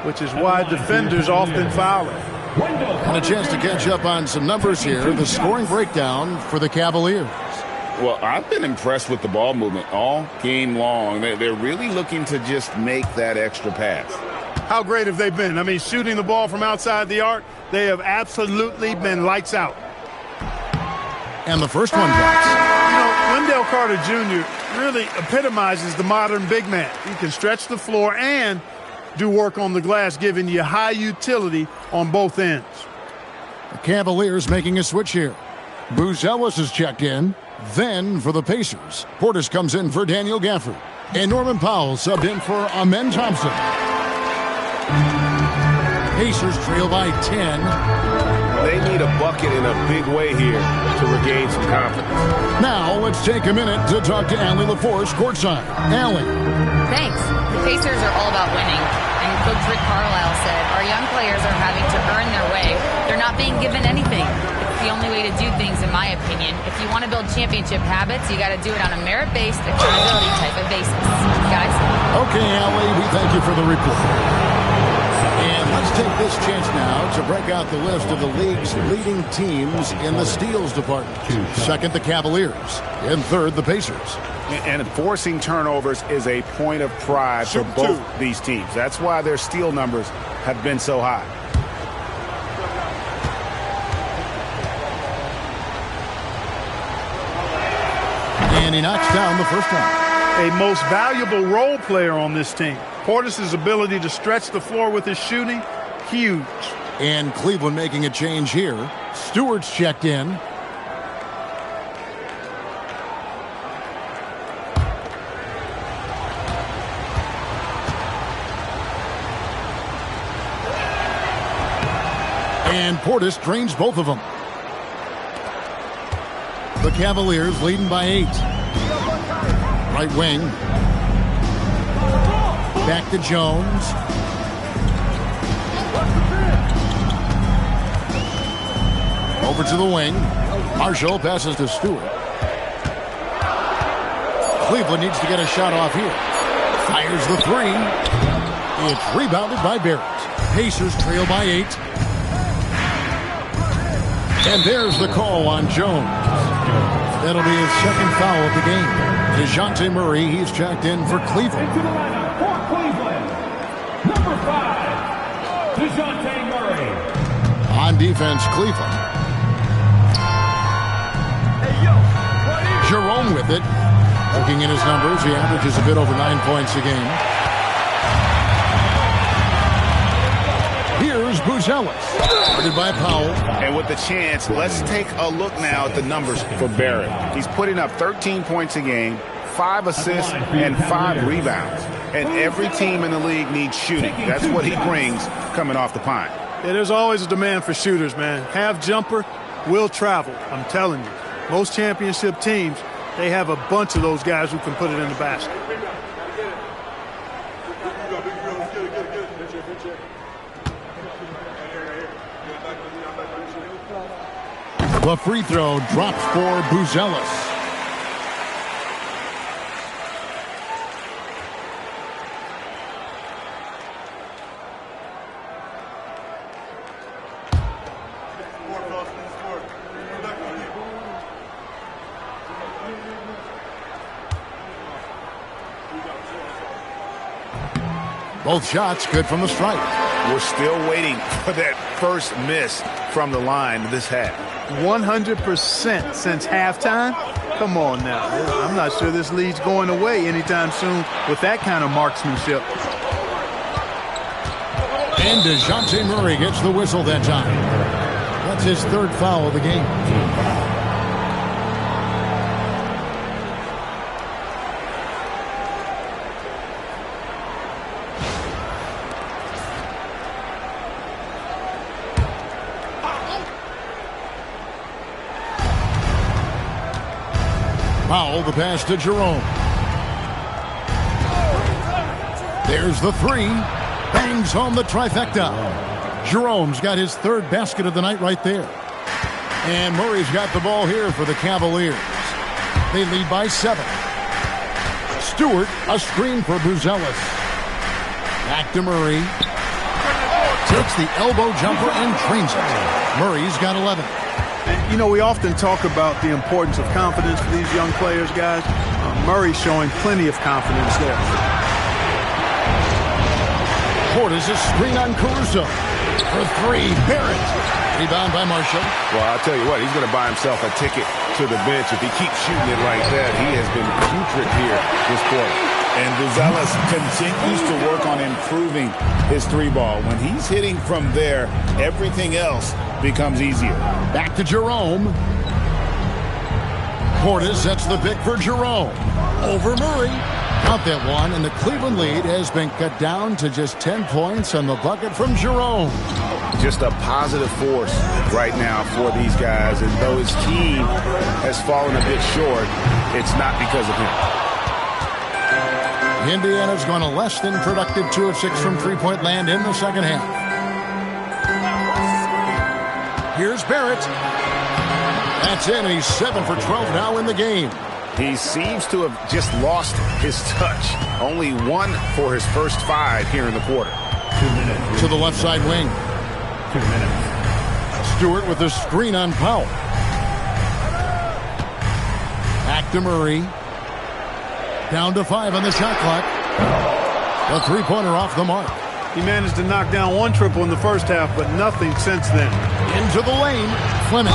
which is why defenders often foul him. And a chance to catch up on some numbers here. The scoring breakdown for the Cavaliers. Well, I've been impressed with the ball movement all game long. They're really looking to just make that extra pass. How great have they been? I mean, shooting the ball from outside the arc, they have absolutely been lights out. And the first one drops. You know, Wendell Carter Jr. really epitomizes the modern big man. He can stretch the floor and do work on the glass, giving you high utility on both ends. The Cavaliers making a switch here. Buzelis is checked in. Then for the Pacers, Portis comes in for Daniel Gafford. And Norman Powell subbed in for Amen Thompson. Pacers trail by 10. They need a bucket in a big way here to regain some confidence. Now let's take a minute to talk to Allie LaForce courtside. Allie. Thanks. The Pacers are all about winning. And Coach Rick Carlisle said our young players are having to earn their way. They're not being given anything. It's the only way to do things, in my opinion. If you want to build championship habits, you got to do it on a merit-based, accountability type of basis. Guys? Okay, Allie, we thank you for the report. And let's take this chance now to break out the list of the league's leading teams in the steals department. Second, the Cavaliers. In third, the Pacers. And forcing turnovers is a point of pride for both these teams. That's why their steal numbers have been so high. And he knocks down the first one. A most valuable role player on this team. Portis' ability to stretch the floor with his shooting, huge. And Cleveland making a change here. Stewart's checked in. And Portis drains both of them. The Cavaliers leading by 8. Right wing. Back to Jones. Over to the wing. Marshall passes to Stewart. Cleveland needs to get a shot off here. Fires the 3. It's rebounded by Barrett. Pacers trail by 8. And there's the call on Jones. That'll be his second foul of the game. DeJounte Murray, he's checked in for Cleveland. Into the lineup for Cleveland, number 5, DeJounte Murray. On defense, Cleveland. Jerome with it. Looking at his numbers, he averages a bit over 9 points a game. Here's Buzelis, guarded by Powell. And with the chance, let's take a look now at the numbers for Barrett. He's putting up 13 points a game, 5 assists, and 5 rebounds. And every team in the league needs shooting. That's what he brings coming off the pine. Yeah, there's always a demand for shooters, man. Half jumper will travel, I'm telling you. Most championship teams, they have a bunch of those guys who can put it in the basket. The free throw drops for Buzelis. Both shots good from the stripe. We're still waiting for that first miss from the line this half. 100% since halftime? Come on now. I'm not sure this lead's going away anytime soon with that kind of marksmanship. And DeJounte Murray gets the whistle that time. That's his third foul of the game. Powell, the pass to Jerome. There's the three. Bangs home the trifecta. Jerome's got his third basket of the night right there. And Murray's got the ball here for the Cavaliers. They lead by 7. Stewart, a screen for Buzelis. Back to Murray. Takes the elbow jumper and trains it. Murray's got 11. You know, we often talk about the importance of confidence for these young players, guys. Murray's showing plenty of confidence there. Portis is screen on Caruso. For 3, Barrett. Rebound by Marshall. Well, I'll tell you what, he's going to buy himself a ticket to the bench. If he keeps shooting it like that, he has been putrid here this quarter. And Buzelis continues to work on improving his 3-ball. When he's hitting from there, everything else becomes easier. Back to Jerome. Portis sets the pick for Jerome. Over Murray. Count that one, and the Cleveland lead has been cut down to just 10 points on the bucket from Jerome. Just a positive force right now for these guys. And though his team has fallen a bit short, it's not because of him. Indiana's gone a less than productive 2 of 6 from three-point land in the second half. Here's Barrett. That's in, and he's 7 for 12 now in the game. He seems to have just lost his touch. Only 1 for his first 5 here in the quarter. 2 minutes. To the left side wing. 2 minutes. Stewart with the screen on Powell. Back to Murray. Down to 5 on the shot clock. A three-pointer off the mark. He managed to knock down 1 triple in the first half, but nothing since then. Into the lane. Fleming.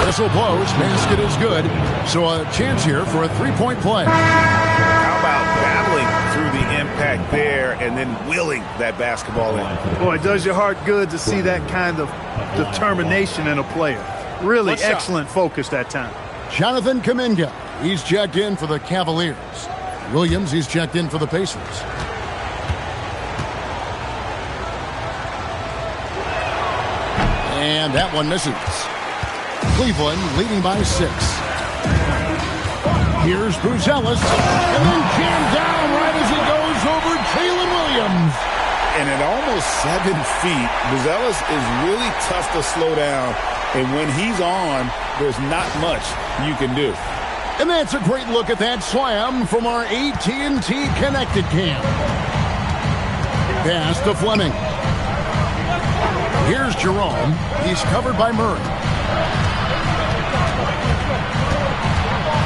Whistle blows. Basket is good. So a chance here for a three-point play. How about battling through the impact there and then willing that basketball in? Boy, it does your heart good to see that kind of determination in a player. Really excellent focus that time. Jonathan Kuminga. He's checked in for the Cavaliers. Williams, he's checked in for the Pacers. And that one misses. Cleveland leading by 6. Here's Buzelis. And then jammed down right as he goes over Jalen Williams. And at almost 7 feet, Buzelis is really tough to slow down. And when he's on, there's not much you can do. And that's a great look at that slam from our AT&T Connected Cam. Pass to Fleming. Here's Jerome. He's covered by Murray.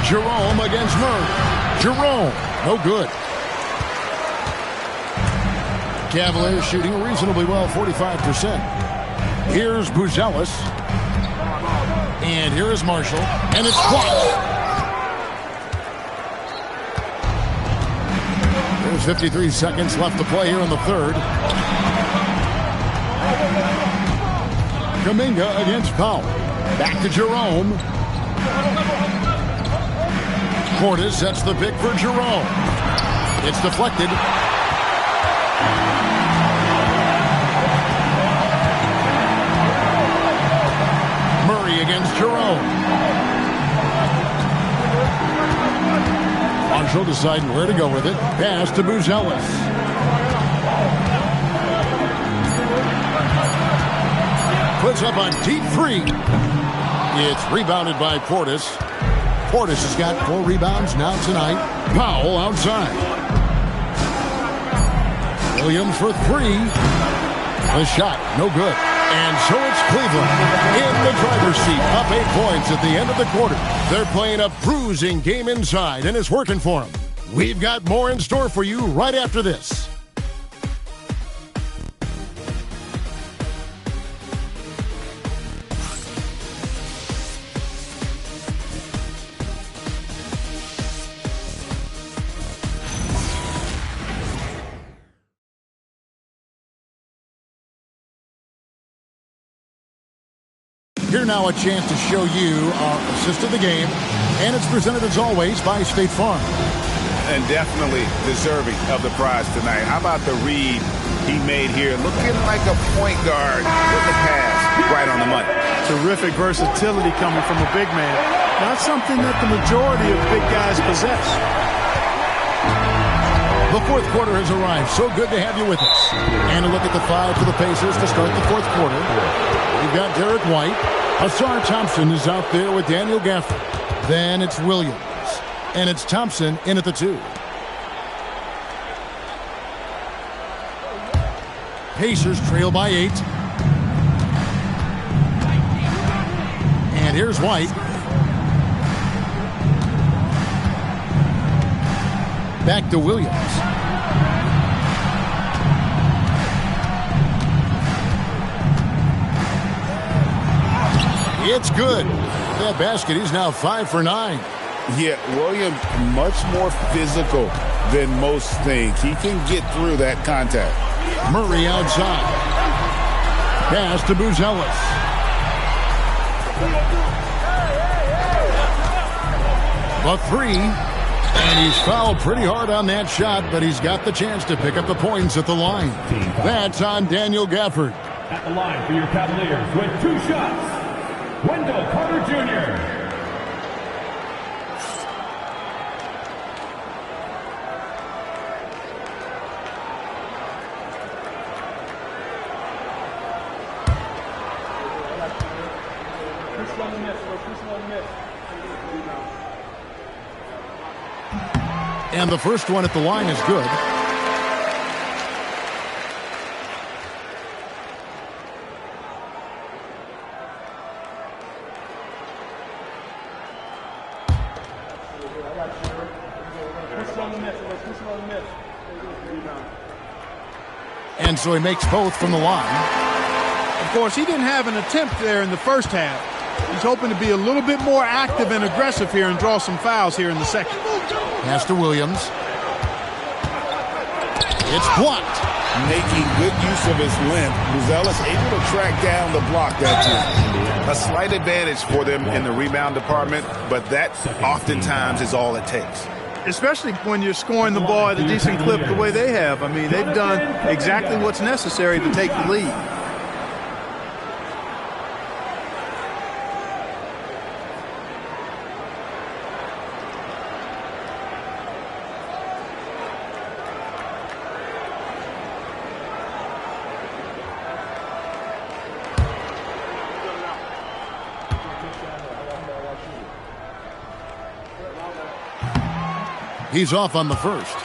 Jerome against Murray. Jerome, no good. Cavaliers shooting reasonably well, 45%. Here's Buzelis. And here is Marshall. And it's blocked. There's 53 seconds left to play here in the third. Kuminga against Powell. Back to Jerome. Portis sets the pick for Jerome. It's deflected. Murray against Jerome. Marshall deciding where to go with it. Pass to Buzelis. Puts up a deep 3. It's rebounded by Portis. Portis has got 4 rebounds now tonight. Powell outside. Williams for 3. The shot, no good. And so it's Cleveland in the driver's seat, up 8 points at the end of the quarter. They're playing a bruising game inside, and it's working for them. We've got more in store for you right after this. Here now a chance to show you our assist of the game. And it's presented as always by State Farm. And definitely deserving of the prize tonight. How about the read he made here? Looking like a point guard with the pass right on the money. Terrific versatility coming from a big man. Not something that the majority of big guys possess. The fourth quarter has arrived. So good to have you with us. And a look at the five for the Pacers to start the fourth quarter. We've got Derek White. Asar Thompson is out there with Daniel Gafford. Then it's Williams. And it's Thompson in at the 2. Pacers trail by 8. And here's White. Back to Williams. It's good. That basket, he's now 5 for 9. Yeah, Williams much more physical than most think. He can get through that contact. Murray outside. Pass to Buzelis. The 3. And he's fouled pretty hard on that shot, but he's got the chance to pick up the points at the line. That's on Daniel Gafford. At the line for your Cavaliers with 2 shots, Wendell Carter Jr. And the first one at the line is good. And so he makes both from the line. Of course, he didn't have an attempt there in the first half. He's hoping to be a little bit more active and aggressive here and draw some fouls here in the second. Pass to Williams. It's blocked. Making good use of his length. Buzelis able to track down the block that time. A slight advantage for them in the rebound department, but that oftentimes is all it takes. Especially when you're scoring the ball at a decent clip the way they have. I mean, they've done exactly what's necessary to take the lead. He's off on the first.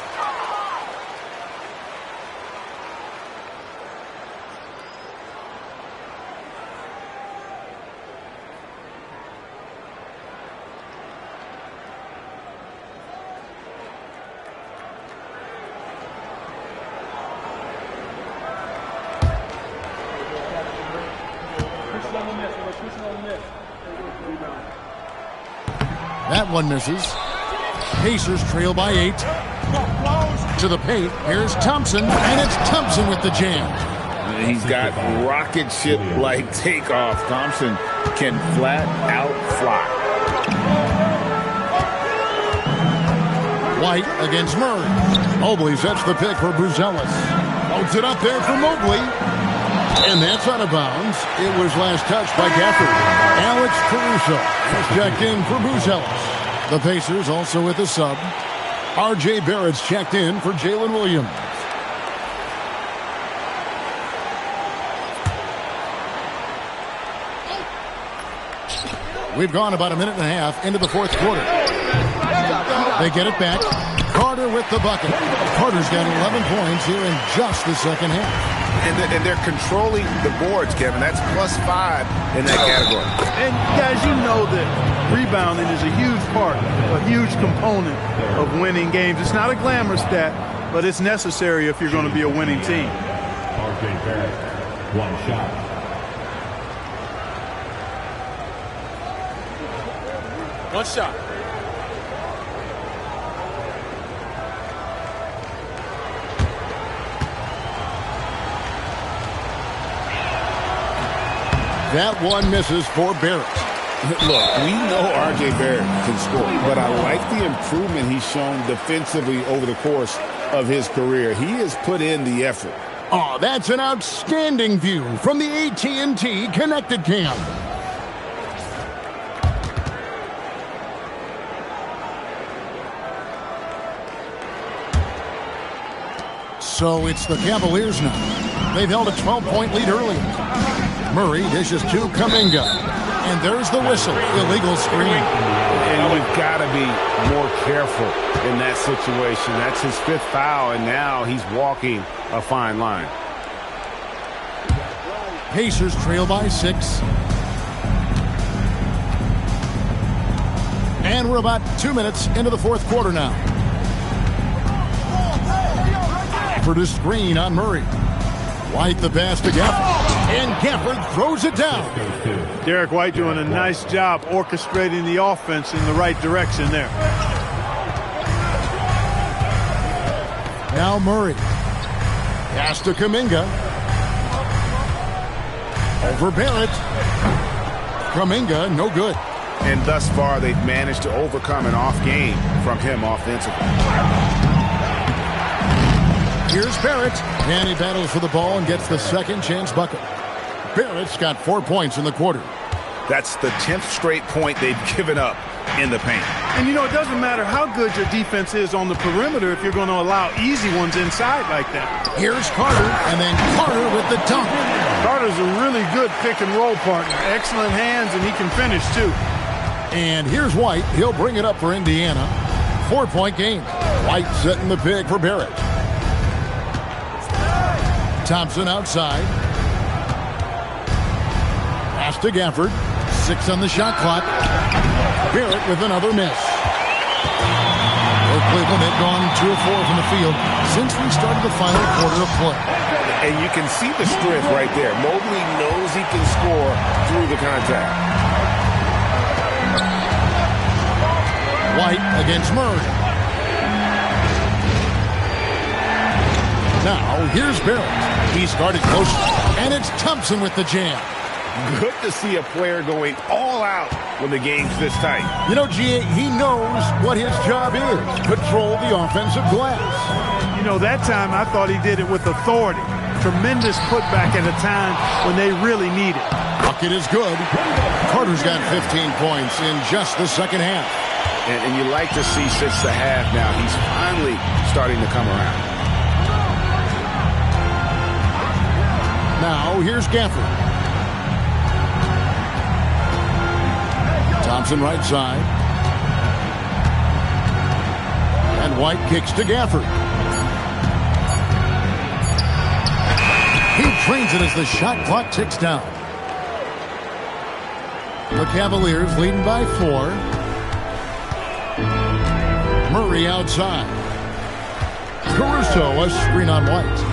That one misses. Pacers trail by 8. To the paint. Here's Thompson, and it's Thompson with the jam. He's got rocket ship-like takeoff. Thompson can flat out fly. White against Murray. Mobley sets the pick for Buzelis. Loads it up there for Mobley. And that's out of bounds. It was last touched by Gafford. Alex Caruso has checked in for Buzelis. The Pacers also with a sub. R.J. Barrett's checked in for Jalen Williams. We've gone about a minute and a half into the fourth quarter. They get it back. Carter with the bucket. Carter's got 11 points here in just the second half. And they're controlling the boards, Kevin. That's +5 in that category. And guys, you know that rebounding is a huge part, a huge component of winning games. It's not a glamour stat, but it's necessary if you're going to be a winning team. R.J. Barrett, 1 shot. One shot. That one misses for Barrett. Look, we know R.J. Barrett can score, but I like the improvement he's shown defensively over the course of his career. He has put in the effort. Oh, that's an outstanding view from the AT&T Connected Cam. So it's the Cavaliers now. They've held a 12-point lead earlier. Murray dishes to Kuminga. And there's the whistle. Illegal screen. And we've got to be more careful in that situation. That's his 5th foul, and now he's walking a fine line. Pacers trail by 6. And we're about 2 minutes into the 4th quarter now. For the screen on Murray. White the pass to Gafford. And Gafford throws it down. Derek White doing a nice job orchestrating the offense in the right direction there. Now Murray. Pass to Kuminga. Over Barrett. Kuminga, no good. And thus far, they've managed to overcome an off game from him offensively. Here's Barrett, and he battles for the ball and gets the second chance bucket. Barrett's got 4 points in the quarter. That's the 10th straight point they've given up in the paint. And, you know, it doesn't matter how good your defense is on the perimeter if you're going to allow easy ones inside like that. Here's Carter, and then Carter with the dunk. Carter's a really good pick-and-roll partner. Excellent hands, and he can finish, too. And here's White. He'll bring it up for Indiana. 4-point game. White setting the pick for Barrett. Thompson outside. Pass to Gafford. 6 on the shot clock. Barrett with another miss. Well, Cleveland had gone 2 of 4 from the field since we started the final quarter of play. And you can see the strength right there. Mobley knows he can score through the contact. White against Murray. Now, here's Barrett. He started close, and it's Thompson with the jam. Good to see a player going all out when the game's this tight. You know, G.A., he knows what his job is. Control the offensive glass. You know, that time I thought he did it with authority. Tremendous putback at a time when they really need it. Bucket is good. Carter's got 15 points in just the second half. And you like to see since the half now, he's finally starting to come around. Now, here's Gafford. Thompson right side. And White kicks to Gafford. He trains it as the shot clock ticks down. The Cavaliers leading by 4. Murray outside. Caruso, a screen on White.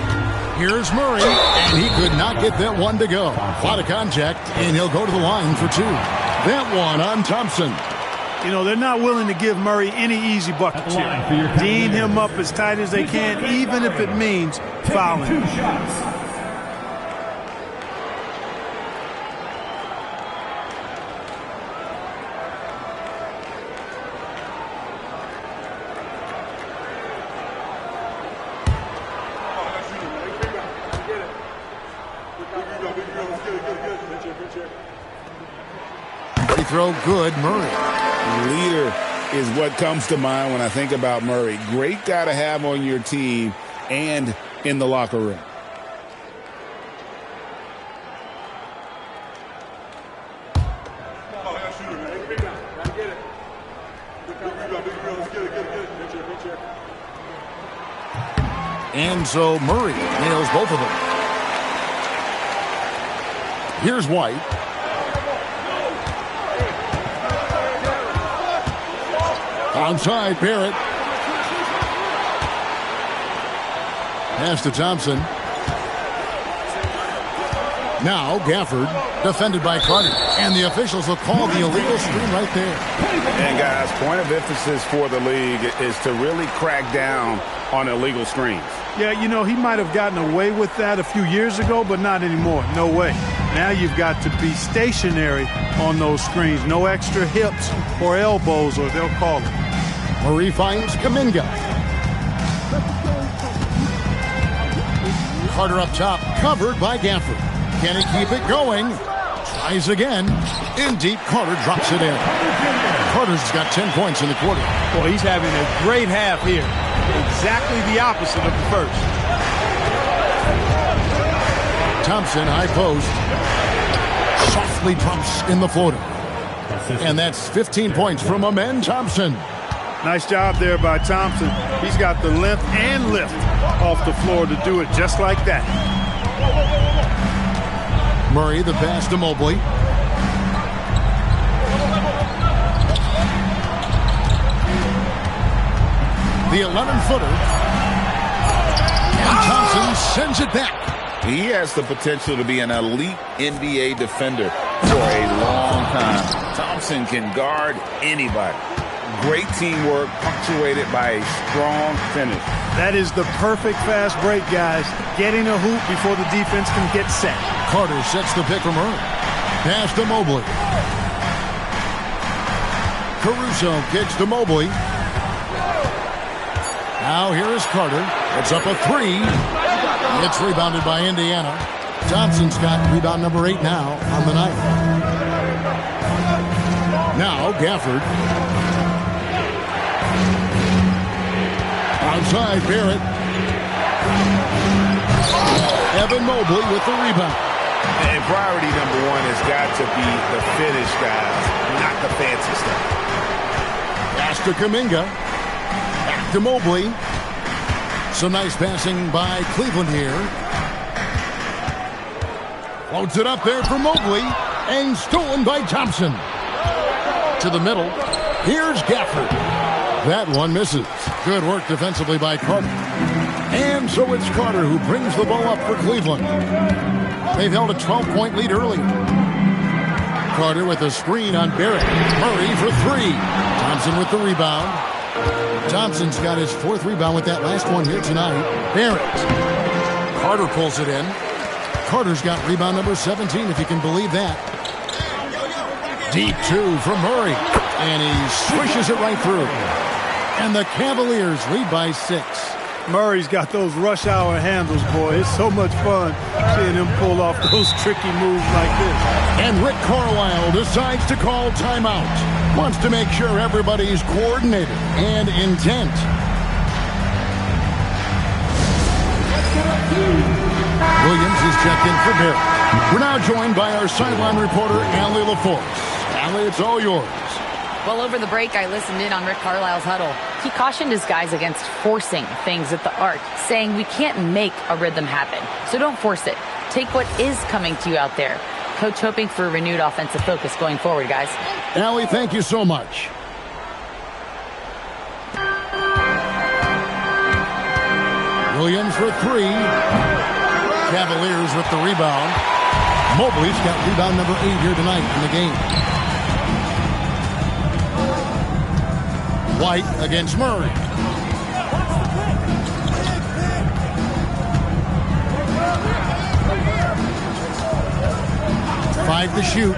Here's Murray, and he could not get that one to go. A lot of contact, and he'll go to the line for 2. That one on Thompson. You know, they're not willing to give Murray any easy buckets here. Dean him up as tight as they can, even if it means fouling. 2 shots. Free throw good, Murray. Leader is what comes to mind when I think about Murray. Great guy to have on your team and in the locker room. And so Murray nails both of them. Here's White. Onside, Barrett. Pass to Thompson. Now Gafford, defended by Carter. And the officials will call the illegal screen right there. And guys, point of emphasis for the league is to really crack down on illegal screens. Yeah, you know, he might have gotten away with that a few years ago, but not anymore. No way. Now you've got to be stationary on those screens. No extra hips or elbows, or they'll call it. Murray finds Kuminga. Carter up top, covered by Gafford. Can he keep it going? Tries again. In deep, Carter drops it in. Carter's got 10 points in the quarter. Well, he's having a great half here. Exactly the opposite of the first. Thompson, high post. Softly drops in the floater. And that's 15 points from Amen Thompson. Nice job there by Thompson. He's got the length and lift off the floor to do it just like that. Murray, the pass to Mobley. The 11-footer. And Thompson sends it back. He has the potential to be an elite NBA defender for a long time. Thompson can guard anybody. Great teamwork punctuated by a strong finish. That is the perfect fast break, guys. Getting a hoop before the defense can get set. Carter sets the pick from Murray. Pass to Mobley. Caruso kicks to Mobley. Now here is Carter. It's up a three. It's rebounded by Indiana. Thompson's got rebound number 8 now on the night. Now Gafford. Outside Barrett. Evan Mobley with the rebound. And priority number 1 has got to be the finish, guys, not the fancy stuff. Pass to Kuminga. Back to Mobley. Some nice passing by Cleveland here. Floats it up there for Mobley. And stolen by Thompson. To the middle. Here's Gafford. That one misses. Good work defensively by Carter. And so it's Carter who brings the ball up for Cleveland. They've held a 12-point lead early. Carter with a screen on Barrett. Murray for 3. Thompson with the rebound. Thompson's got his 4th rebound with that last one here tonight. Barrett. Carter pulls it in. Carter's got rebound number 17, if you can believe that. Deep 2 from Murray. And he swishes it right through. And the Cavaliers lead by 6. Murray's got those rush hour handles, boy. It's so much fun seeing him pull off those tricky moves like this. And Rick Carlisle decides to call timeout. Wants to make sure everybody's coordinated and intent. Williams is checked in for Barrett. We're now joined by our sideline reporter, Allie LaForce. Allie, it's all yours. Well, over the break, I listened in on Rick Carlisle's huddle. He cautioned his guys against forcing things at the arc, saying we can't make a rhythm happen. So don't force it. Take what is coming to you out there. Coach hoping for a renewed offensive focus going forward, guys. Allie, thank you so much. Williams for 3. Cavaliers with the rebound. Mobley's got rebound number 8 here tonight in the game. White against Murray. Five to shoot.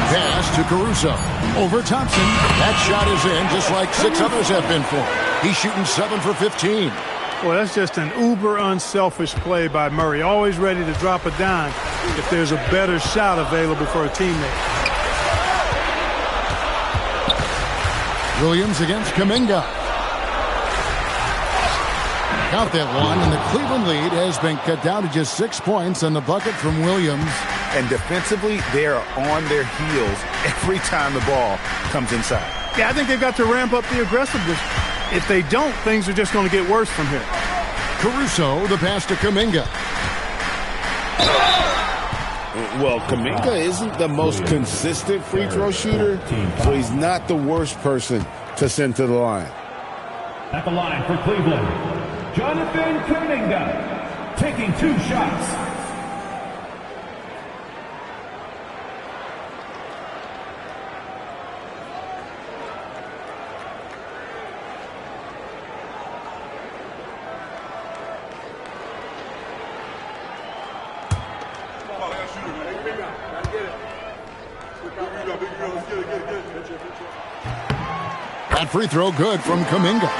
Pass to Caruso. Over Thompson. That shot is in, just like 6 others have been for him. He's shooting 7 for 15. Well, that's just an uber unselfish play by Murray. Always ready to drop a dime if there's a better shot available for a teammate. Williams against Kuminga. Count that one, and the Cleveland lead has been cut down to just 6 points on the bucket from Williams. And defensively, they are on their heels every time the ball comes inside. Yeah, I think they've got to ramp up the aggressiveness. If they don't, things are just going to get worse from here. Caruso, the pass to Kuminga. Well, Kuminga isn't the most consistent free throw shooter, so he's not the worst person to send to the line. At the line for Cleveland, Jonathan Kuminga, taking 2 shots. That free throw good from Kuminga.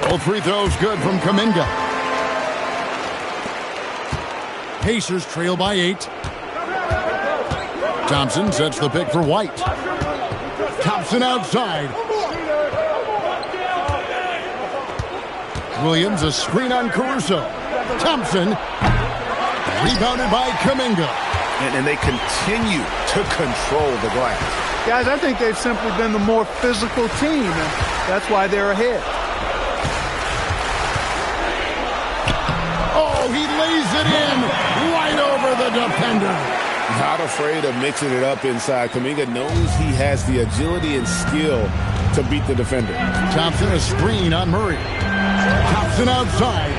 Both free throws good from Kuminga. Pacers trail by 8. Thompson sets the pick for White. Thompson outside. Williams, a screen on Caruso. Thompson, rebounded by Kuminga. And they continue to control the glass. Guys, I think they've simply been the more physical team, and that's why they're ahead. Oh, he lays it in right over the defender. Not afraid of mixing it up inside. Kuminga knows he has the agility and skill to beat the defender. Thompson, a screen on Murray. Thompson outside.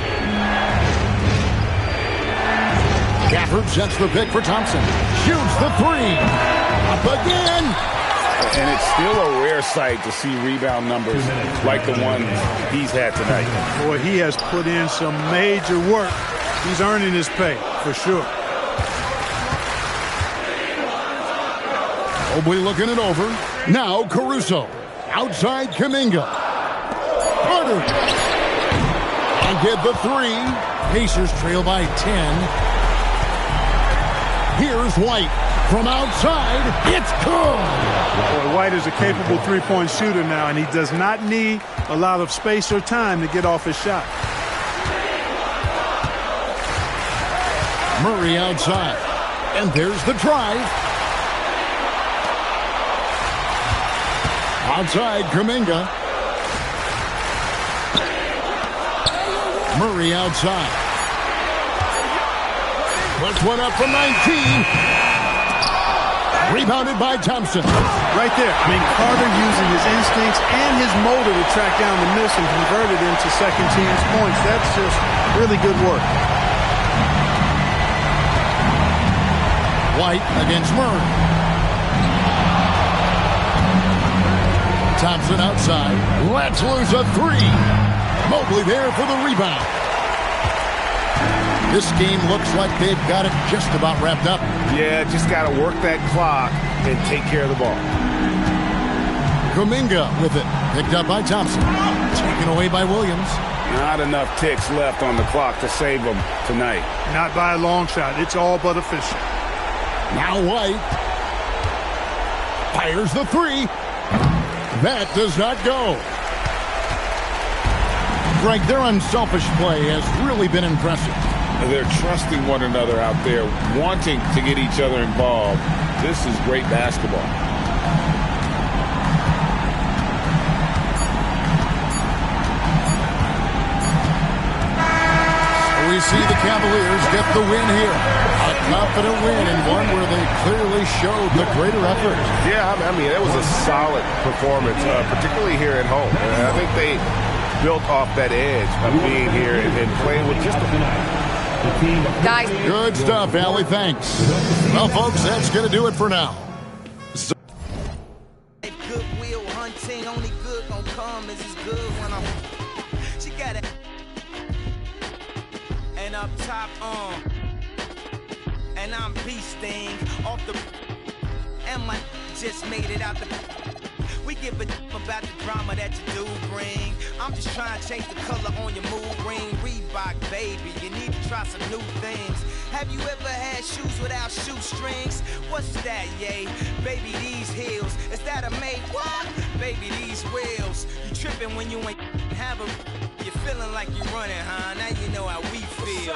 Gafford sets the pick for Thompson. Shoots the three. Up again. And it's still a rare sight to see rebound numbers like the one he's had tonight. Boy, he has put in some major work. He's earning his pay, for sure. Mobley looking it over. Now Caruso. Outside Kuminga. Carter. And get the three. Pacers trail by 10. Here's White. From outside, it's good. Boy, White is a capable three-point shooter now, and he does not need a lot of space or time to get off his shot. Murray outside. And there's the drive. Outside, Kuminga. Murray outside. Puts one up from 19. Rebounded by Thompson. Right there. I mean, Carter using his instincts and his motor to track down the miss and convert it into second chance points. That's just really good work. White against Murray. Thompson outside. Let's lose a three. Mobley there for the rebound. This game looks like they've got it just about wrapped up. Yeah, just got to work that clock and take care of the ball. Kuminga with it. Picked up by Thompson. Taken away by Williams. Not enough ticks left on the clock to save them tonight. Not by a long shot. It's all but official. Now White. Fires the three. That does not go. Greg, their unselfish play has really been impressive. They're trusting one another out there, wanting to get each other involved. This is great basketball. We see the Cavaliers get the win here. A confident win and one where they clearly showed the greater effort. Yeah, I mean, it was a solid performance, particularly here at home. I think they built off that edge of being here and playing with just a... Guys. Good stuff, Allie. Thanks. Well, folks, that's going to do it for now. Goodwill hunting, only good gonna come is good when I'm. She got it. And up top, and I'm beasting off the. And my just made it out the. We give a about the drama that you do bring. I'm just trying to change the color on your mood ring. Reebok, baby, you need to try some new things. Have you ever had shoes without shoestrings? What's that, yay? Baby, these heels. Is that a made what? Baby, these wheels. You tripping when you ain't have them. You're feeling like you're running, huh? Now you know how we feel.